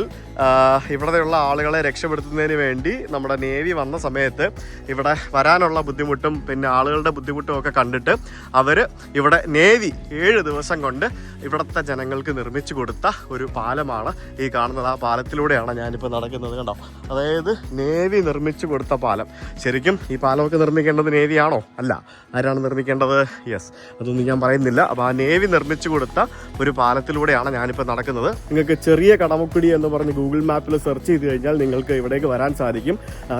ഇവിടെയുള്ള ആളുകളെ രക്ഷപ്പെടുത്തുന്നതിന് വേണ്ടി നമ്മുടെ നേവി വന്ന സമയത്ത് ഇവിടെ വരാനുള്ള ബുദ്ധിമുട്ടും പിന്നെ ആളുകളുടെ ബുദ്ധിമുട്ടും ഒക്കെ കണ്ടിട്ട് അവർ ഇവിടെ നേവി 7 ദിവസം കൊണ്ട് ഇവിടുത്തെ ജനങ്ങൾക്ക് നിർമ്മിച്ചു കൊടുത്ത ഒരു പാലമാണ് ഈ കാണുന്നത്. ആ പാലത്തിലൂടെയാണ് ഞാനിപ്പോൾ നടക്കുന്നത്, കണ്ടോ? അതായത് നേവി നിർമ്മിച്ചു കൊടുത്ത പാലം. ശരിക്കും ഈ പാലമൊക്കെ നിർമ്മിക്കേണ്ടത് നേവിയാണോ? അല്ല. ആരാണ് നിർമ്മിക്കേണ്ടത്? യെസ്, അതൊന്നും ഞാൻ പറയുന്നില്ല. അപ്പോൾ ആ നേവി നിർമ്മിച്ചു കൊടുത്ത ഒരു പാലത്തിലൂടെയാണ് ഞാനിപ്പോൾ നടക്കുന്നത്. നിങ്ങൾക്ക് ചെറിയ കടമക്കുടി എന്ന് പറഞ്ഞ് ഗൂഗിൾ മാപ്പിൽ സെർച്ച് ചെയ്ത് കഴിഞ്ഞാൽ നിങ്ങൾക്ക് ഇവിടേക്ക് വരാൻ സാധിക്കും.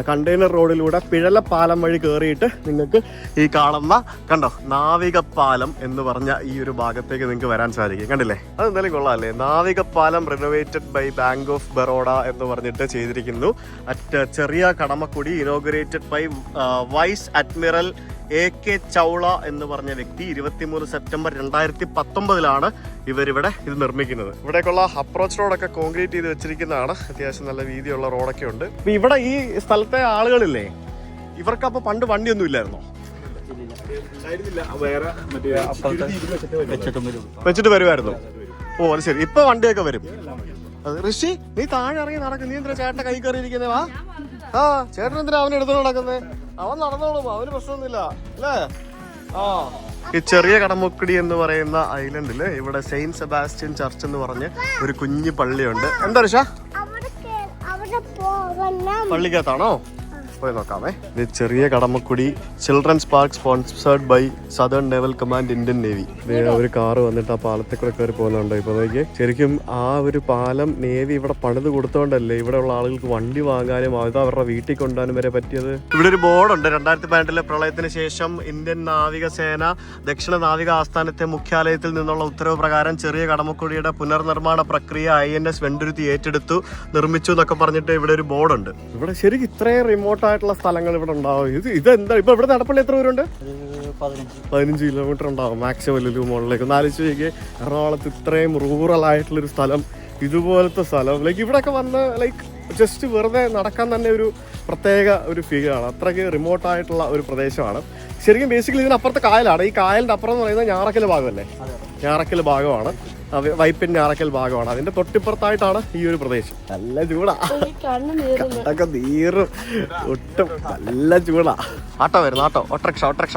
കണ്ടെയ്നർ റോഡിലൂടെ പിഴലപ്പാലം വഴി കയറിയിട്ട് നിങ്ങൾക്ക് ഈ കാണുന്ന കണ്ടോ നാവികപ്പാലം എന്ന് പറഞ്ഞ ഈ ഒരു ഭാഗത്തേക്ക് നിങ്ങൾക്ക് വരാൻ സാധിക്കും. കണ്ടില്ലേ? അതെന്തായാലും കൊള്ളാമല്ലേ? നാവികപ്പാലം renovated by bank of Baroda എന്ന് പറഞ്ഞിട്ട് ചെയ്തിരിക്കുന്നു. അറ്റ് ചെറിയ Kadamakkudi inaugurated by vice admiral AK Chawla എന്ന് പറഞ്ഞ വ്യക്തി 23 സെപ്റ്റംബർ 2019 ഇവരിവിടെ ഇത് നിർമ്മിക്കുന്നത്. ഇവിടേക്കുള്ള അപ്രോച്ച് റോഡൊക്കെ കോൺക്രീറ്റ് ചെയ്ത് വെച്ചിരിക്കുന്നതാണ്. അത്യാവശ്യം നല്ല വീതിയുള്ള റോഡൊക്കെ ഉണ്ട്. ഇപ്പൊ ഇവിടെ ഈ സ്ഥലത്തെ ആളുകളില്ലേ, ഇവർക്ക് അപ്പൊ പണ്ട് വണ്ടിയൊന്നും ഇല്ലായിരുന്നോ? വെച്ചിട്ട് വരുമായിരുന്നു. ഓ അത് ശരി. ഇപ്പൊ വണ്ടിയൊക്കെ വരും. ഋഷി, നീ താഴെ ഇറങ്ങി നടക്കും. നീ എന്തിനാ ചേട്ടൻ കൈ കയറിയിരിക്കുന്നേ? വാ. ചേട്ടൻ എന്തിനാ അവനെ എടുത്തോണ്ട് നടക്കുന്നേ? അവൻ നടന്നോളും, അവന് പ്രശ്നമൊന്നുമില്ല അല്ലേ? ഈ ചെറിയ കടമുക്കുടി എന്ന് പറയുന്ന ഐലൻഡില് ഇവിടെ സെയിന്റ് സെബാസ്റ്റ്യൻ ചർച്ച് എന്ന് പറഞ്ഞ് ഒരു കുഞ്ഞു പള്ളിയുണ്ട്. എന്താ ഋഷ? പള്ളിക്കകത്താണോ? പോയി നോക്കാമേ. ഇത് ചെറിയ Kadamakkudy children's park sponsored by southern naval command Indian navy. ഒരു കാറ് വന്നിട്ട് ആ പാലത്തെ കൂടെ കയറി പോകുന്നുണ്ടോ? ഇപ്പൊ നോക്കി. ശരിക്കും ആ ഒരു പാലം നേവി ഇവിടെ പണിത് കൊടുത്തോണ്ടല്ലേ ഇവിടെ ഉള്ള ആളുകൾക്ക് വണ്ടി വാങ്ങാനും അത് അവരുടെ വീട്ടിൽ കൊണ്ടുപോകാനും വരെ പറ്റിയത്. ഇവിടെ ഒരു ബോർഡുണ്ട്. 2018 പ്രളയത്തിന് ശേഷം ഇന്ത്യൻ നാവികസേന ദക്ഷിണ നാവിക ആസ്ഥാനത്തെ മുഖ്യാലയത്തിൽ നിന്നുള്ള ഉത്തരവ് പ്രകാരം ചെറിയ കടമക്കുടിയുടെ പുനർനിർമ്മാണ പ്രക്രിയ INS വെണ്ടുരുത്തി ഏറ്റെടുത്തു നിർമ്മിച്ചു എന്നൊക്കെ പറഞ്ഞിട്ട് ഇവിടെ ഒരു ബോർഡുണ്ട്. ഇവിടെ ശരിക്കും ഇത്രയും റിമോട്ട് ആയിട്ടുള്ള സ്ഥലങ്ങൾ ഇവിടെ ഉണ്ടാവും. ഇതെന്താ ഇപ്പൊ ഇവിടെ നടപ്പള്ളി എത്ര ദൂരമുണ്ട്? 15 കിലോമീറ്റർ ഉണ്ടാവും മാക്സിമം മുകളിലേക്ക്. ഒന്ന് ആലോചിച്ച് നോക്കിയേ, എറണാകുളത്ത് ഇത്രയും റൂറൽ ആയിട്ടുള്ളൊരു സ്ഥലം, ഇതുപോലത്തെ സ്ഥലം ഇവിടെയൊക്കെ വന്ന് ജസ്റ്റ് വെറുതെ നടക്കാൻ തന്നെ ഒരു പ്രത്യേക ഒരു ഫീലാണ്. അത്രയ്ക്ക് റിമോട്ടായിട്ടുള്ള ഒരു പ്രദേശമാണ്. ശരിക്കും ബേസിക്കലി ഇതിനപ്പുറത്തെ കായലാണ്. ഈ കായലിൻ്റെ അപ്പുറം എന്ന് പറയുന്നത് ഞാറക്കൽ ഭാഗമല്ലേ? ഞാറക്കൽ ഭാഗമാണ്, വൈപ്പിൻ ഞാറക്കൽ ഭാഗമാണ്. അതിന്റെ തൊട്ടിപ്പുറത്തായിട്ടാണ് ഈ ഒരു പ്രദേശം. നല്ല ചൂടാ, കണ്ണൊക്കെ നീറും ഒട്ടും. നല്ല ചൂടാ. ആട്ടോ വരുന്നു, ആട്ടോ, ഓട്ടോറിക്ഷ.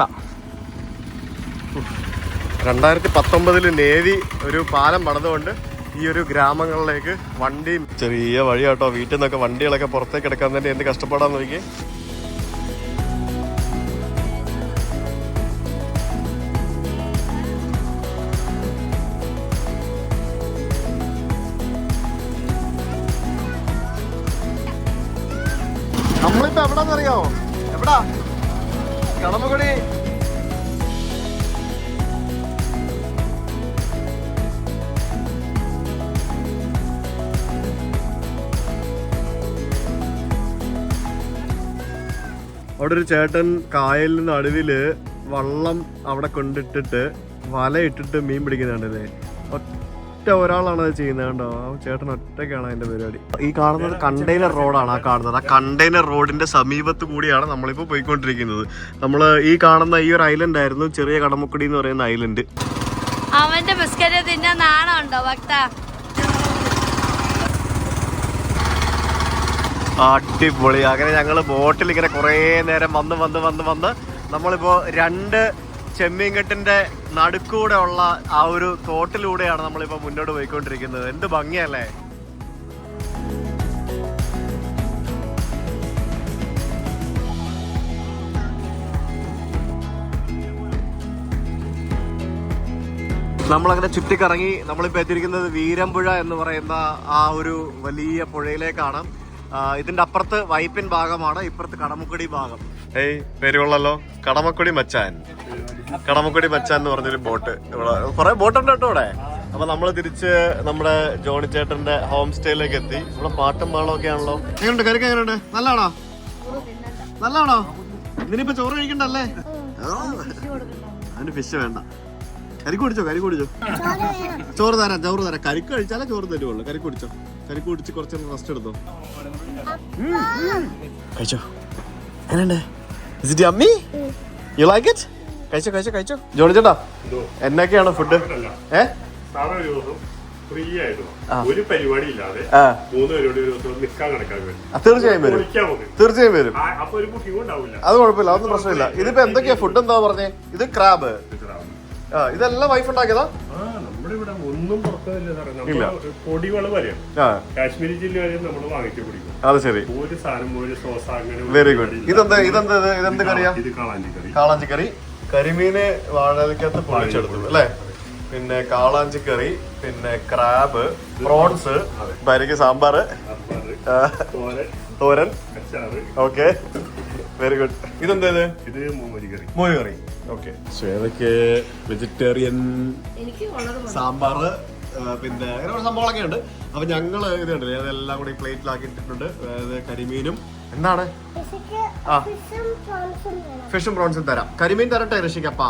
2019 നേവി ഒരു പാലം പണിതുകൊണ്ട് ഈ ഒരു ഗ്രാമങ്ങളിലേക്ക് വണ്ടിയും ചെറിയ വഴിയാട്ടോ. വീട്ടിൽ നിന്നൊക്കെ വണ്ടികളൊക്കെ പുറത്തേക്ക് എടുക്കാൻ തന്നെ എന്ത് കഷ്ടപ്പെടാൻ നോക്കി. നമ്മളിപ്പോ എവിടാന്നറിയാമോ? എവിടാ? കടമക്കുടി. അവിടെ ഒരു ചേട്ടൻ കായലിന് നടുവില് വള്ളം അവിടെ കൊണ്ടിട്ടിട്ട് വലയിട്ടിട്ട് മീൻ പിടിക്കുന്നുണ്ടല്ലേ. ഒറ്റ ഒരാളാണ് അത് ചെയ്യുന്നത്, കണ്ടോ? ആ ചേട്ടൻ ഒറ്റയ്ക്കാണ് അതിന്റെ പരിപാടി. ഈ കാണുന്നത് കണ്ടെയ്നർ റോഡാണ്. ആ കാണുന്നത് ആ കണ്ടെയ്നർ റോഡിന്റെ സമീപത്ത് കൂടിയാണ് നമ്മളിപ്പോൾ പോയിക്കൊണ്ടിരിക്കുന്നത്. നമ്മൾ ഈ കാണുന്ന ഈ ഒരു ഐലൻഡ് ആയിരുന്നു ചെറിയ കടമക്കുടി എന്ന് പറയുന്ന ഐലൻഡ്. അവന്റെ ബിസ്ക്കറ്റ് തിന്നാൻ നാണമുണ്ടോ ഭക്ത? അടിപൊളി. അങ്ങനെ ഞങ്ങൾ ബോട്ടിൽ ഇങ്ങനെ കുറേ നേരം വന്ന് നമ്മളിപ്പോൾ 2 ചെമ്മീൻകെട്ടിന്റെ നടുക്കൂടെ ഉള്ള ആ ഒരു തോട്ടിലൂടെയാണ് നമ്മളിപ്പോൾ മുന്നോട്ട് പോയിക്കൊണ്ടിരിക്കുന്നത്. എന്ത് ഭംഗിയല്ലേ! നമ്മളങ്ങനെ ചുറ്റിക്കറങ്ങി നമ്മളിപ്പോൾ എത്തിയിരിക്കുന്നത് വീരമ്പുഴ എന്ന് പറയുന്ന ആ ഒരു വലിയ പുഴയിലേക്കാണ്. ഇതിന്റെ അപ്പുറത്ത് വൈപ്പിൻ ഭാഗമാണ്, ഇപ്പുറത്ത് കടമക്കുടി ഭാഗം. ഏയ് പേരുള്ളല്ലോ, കടമക്കുടി മച്ചാൻ. കടമക്കുടി മച്ചാൻ എന്ന് പറഞ്ഞൊരു ബോട്ട്. ഇവിടെ കുറെ ബോട്ടുണ്ട് കേട്ടോ ഇവിടെ. അപ്പൊ നമ്മള് തിരിച്ച് നമ്മുടെ ജോണി ചേട്ടന്റെ ഹോം സ്റ്റേയിലേക്ക് എത്തി. ഇവിടെ പാട്ടും പാളും ഒക്കെ ആണല്ലോ. എങ്ങനെയുണ്ട് കരിക്ക്? എങ്ങനെയുണ്ട്? നല്ലതാണോ? നല്ലതാണോ? ഇതിനിപ്പോ ചോറ് കഴിക്കണ്ടല്ലേ? അതിന് ഫിഷ് വേണ്ട. കരിക്ക് കുടിച്ചോ? കരിക്ക് കുടിച്ചോ? ചോറ് തരാം, ചോറ് തരാം. കരിക്ക് കഴിച്ചാലേ ചോറ് തരുവുള്ളൂ. കരിക്ക് കുടിച്ചോ? കരിക്ക് കുടിച്ച് കുറച്ച് റെസ്റ്റ് എടുത്തോ. കഴിച്ചോ? എങ്ങനെയുണ്ട്? Is it yummy? You like it? കഴിച്ചോ കഴിച്ചോ കഴിച്ചോ. ജോണി ചേട്ടാ എന്നൊക്കെയാണ് ഫുഡ്? ഫ്രീ ആയിട്ട് ഒരു പരിപാടി ഇല്ലാതെ 3 പരിപാടി ഒരു ദിവസം നിൽക്കാൻ കണക്കാൻ വരും. തീർച്ചയായും വരും, തീർച്ചയായും വരും. അപ്പൊ ഒരു ബുക്കിംഗ് ഉണ്ടാവില്ല. അത് കുഴപ്പമില്ല, അതൊന്നും പ്രശ്നമില്ല. ഇതിപ്പോ എന്തൊക്കെയാ ഫുഡ്? എന്താ പറഞ്ഞേ? ഇത് ക്രാബ്. ഇതെല്ലാം വൈഫ് ഉണ്ടാക്കിയതാ? നമ്മുടെ ഇവിടെ ഒന്നും പുറത്തില്ല സാറേ. നമ്മുടെ പൊടികള് വരെ കാശ്മീരി ജില്ല വരെ നമ്മൾ വാങ്ങിച്ചു കുടിക്കും. അത് ശരി. ഒരു സാധനം ഒരു സോസ് അങ്ങനെ. Very good. ഇതെന്ത് കറിയാ? ഇത് കാളാഞ്ചി കറി. കാളാഞ്ചി കറി. കരിമീന് വാഴക്കകത്ത് പൊളിച്ചെടുത്തു അല്ലേ? പിന്നെ കാളാഞ്ചി കറി, പിന്നെ ക്രാബ്, പ്രോൺസ്, പരിക്ക് sambar, thoran. Okay, very good. ഇതെന്താ? ഇത് മോര് കറി. മോര് കറി. ഓക്കെ. ശ്വേതയ്ക്ക് വെജിറ്റേറിയൻ, സാമ്പാറ്, പിന്നെ അങ്ങനെ സംഭവങ്ങളൊക്കെ ഉണ്ട്. അപ്പൊ ഞങ്ങള് ഇത് കണ്ടില്ലേ, അതെല്ലാം കൂടി പ്ലേറ്റിലാക്കി ഇട്ടിട്ടുണ്ട്. അതായത് കരിമീനും എന്താണ് ഫിഷും പ്രോൺസും തരാം. കരിമീൻ തരട്ടെ ഋഷിക്കപ്പ?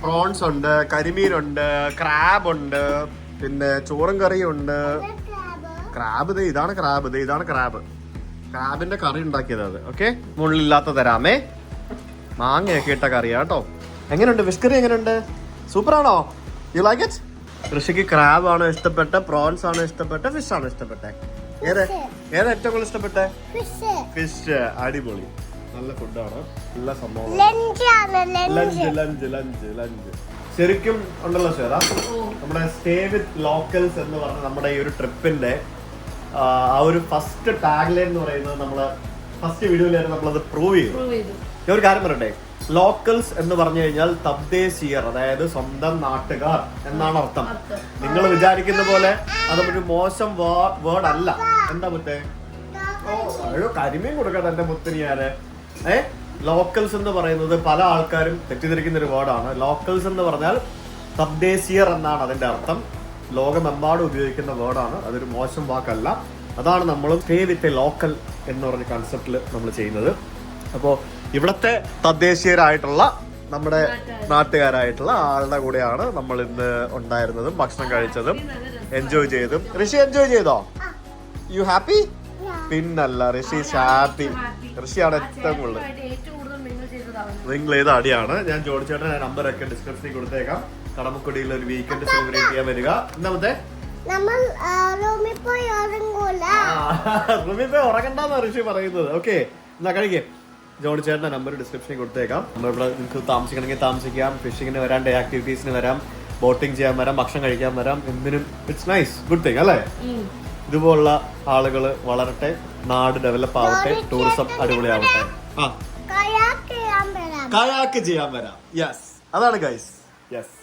പ്രോൺസ് ഉണ്ട്, കരിമീനുണ്ട്, ക്രാബ് ഉണ്ട്, പിന്നെ ചോറും കറിയും ഉണ്ട്. ക്രാബ് ഇതാണ് ക്രാബ്. ഇതാണ് ക്രാബ്. ക്രാബിന്റെ കറി ഉണ്ടാക്കിയത് അത്. ഓക്കെ, മുള്ളില്ലാത്ത തരാമേ. മാങ്ങയൊക്കെ ഇട്ട കറിയാ കേട്ടോ. എങ്ങനെയുണ്ട് ഫിഷ് കറി? എങ്ങനെയുണ്ട്? സൂപ്പറാണോ? You like it? ഋഷിക്ക് ക്രാബ് ആണ് ഇഷ്ടപ്പെട്ട, പ്രോൺസ് ആണ് ഇഷ്ടപ്പെട്ട, ഫിഷ് ആണ് ഇഷ്ടപ്പെട്ടെ? ഏതാ ഏറ്റവും കൂടുതൽ ഇഷ്ടപ്പെട്ടെ? ഫിഷ്. അടിപൊളി, നല്ല ഫുഡാണ്, നല്ല സംഭവം. ലഞ്ച് ശരിക്കും ഉണ്ടല്ലോ ശ്വേത. നമ്മുടെ സ്റ്റേ വിത്ത് ലോക്കൽസ് എന്ന് പറഞ്ഞ നമ്മുടെ ഈ ഒരു ട്രിപ്പിന്റെ ആ ഒരു ഫസ്റ്റ് ടാഗ് ലൈൻ എന്ന് പറയുന്നത് നമ്മള് ഫസ്റ്റ് വീഡിയോയിലായിരുന്നു നമ്മളത് പ്രൂവ് ചെയ്തു. ഞാൻ ഒരു കാര്യം പറയട്ടെ, ലോക്കൽസ് എന്ന് പറഞ്ഞു കഴിഞ്ഞാൽ തദ്ദേശീയർ, അതായത് സ്വന്തം നാട്ടുകാർ എന്നാണ് അർത്ഥം. നിങ്ങൾ വിചാരിക്കുന്ന പോലെ അതൊരു മോശം വേർഡ് അല്ല. എന്താ മുത്തേ? കരിമീൻ കൊടുക്കട്ടെ എന്റെ മുത്തിനിയാര്. ലോക്കൽസ് എന്ന് പറയുന്നത് പല ആൾക്കാരും തെറ്റിദ്ധരിക്കുന്ന ഒരു വേർഡാണ്. ലോക്കൽസ് എന്ന് പറഞ്ഞാൽ തദ്ദേശീയർ എന്നാണ് അതിന്റെ അർത്ഥം. ലോകമെമ്പാടും ഉപയോഗിക്കുന്ന വേർഡാണ്, അതൊരു മോശം വാക്കല്ല. അതാണ് നമ്മൾ സ്റ്റേ വിത്ത് എ ലോക്കൽ എന്ന് പറഞ്ഞ കൺസെപ്റ്റിൽ നമ്മൾ ചെയ്യുന്നത്. അപ്പോൾ ഇവിടത്തെ തദ്ദേശീയരായിട്ടുള്ള നമ്മുടെ നാട്ടുകാരായിട്ടുള്ള ആളുടെ കൂടെയാണ് നമ്മൾ ഇന്ന് ഉണ്ടായിരുന്നതും ഭക്ഷണം കഴിച്ചതും എൻജോയ് ചെയ്തും. ഋഷി എൻജോയ് ചെയ്തോ? You happy? പിന്നല്ല, ഋഷി ഹാപ്പി. ഋഷിയാണ് ഏറ്റവും കൂടുതൽ. നിങ്ങൾ ചെയ്ത അടിയാണ്. ഞാൻ ജോണി ചേട്ടൻ നമ്പറൊക്കെ ഡിസ്ക്രിപ്ഷനിൽ കൊടുത്തേക്കാം. കടമക്കുടിയിൽ ഒരു വീക്കെൻഡ് സെലിബ്രേറ്റ് ചെയ്യാൻ വരിക. എന്താമത്തെ? റൂമിൽ പോയി ഉറങ്ങണ്ടെന്നാ ഋഷി പറയുന്നത്. ഓക്കെ, എന്നാ കഴിക്കേ. ജോണി ചേട്ടൻ്റെ നമ്പർ ഡിസ്ക്രിപ്ഷനിൽ കൊടുത്തേക്കാം. നമ്മളിവിടെ നിങ്ങൾക്ക് താമസിക്കണമെങ്കിൽ താമസിക്കാം, ഫിഷിങ്ങിന് വരാം, ഡേ ആക്ടിവിറ്റീസിന് വരാം, ബോട്ടിംഗ് ചെയ്യാൻ വരാം, ഭക്ഷണം കഴിക്കാൻ വരാം, എന്തിനും ഇറ്റ്സ് നൈസ്, ഗുഡ് തിങ് അല്ലേ? ഇതുപോലുള്ള ആളുകൾ വളരട്ടെ, നാട് ഡെവലപ്പ് ആവട്ടെ, ടൂറിസം അടിപൊളിയാവട്ടെ. കയാക്ക് ചെയ്യാൻ വരാം. യെസ്, അതാണ് ഗൈസ്. യെസ്.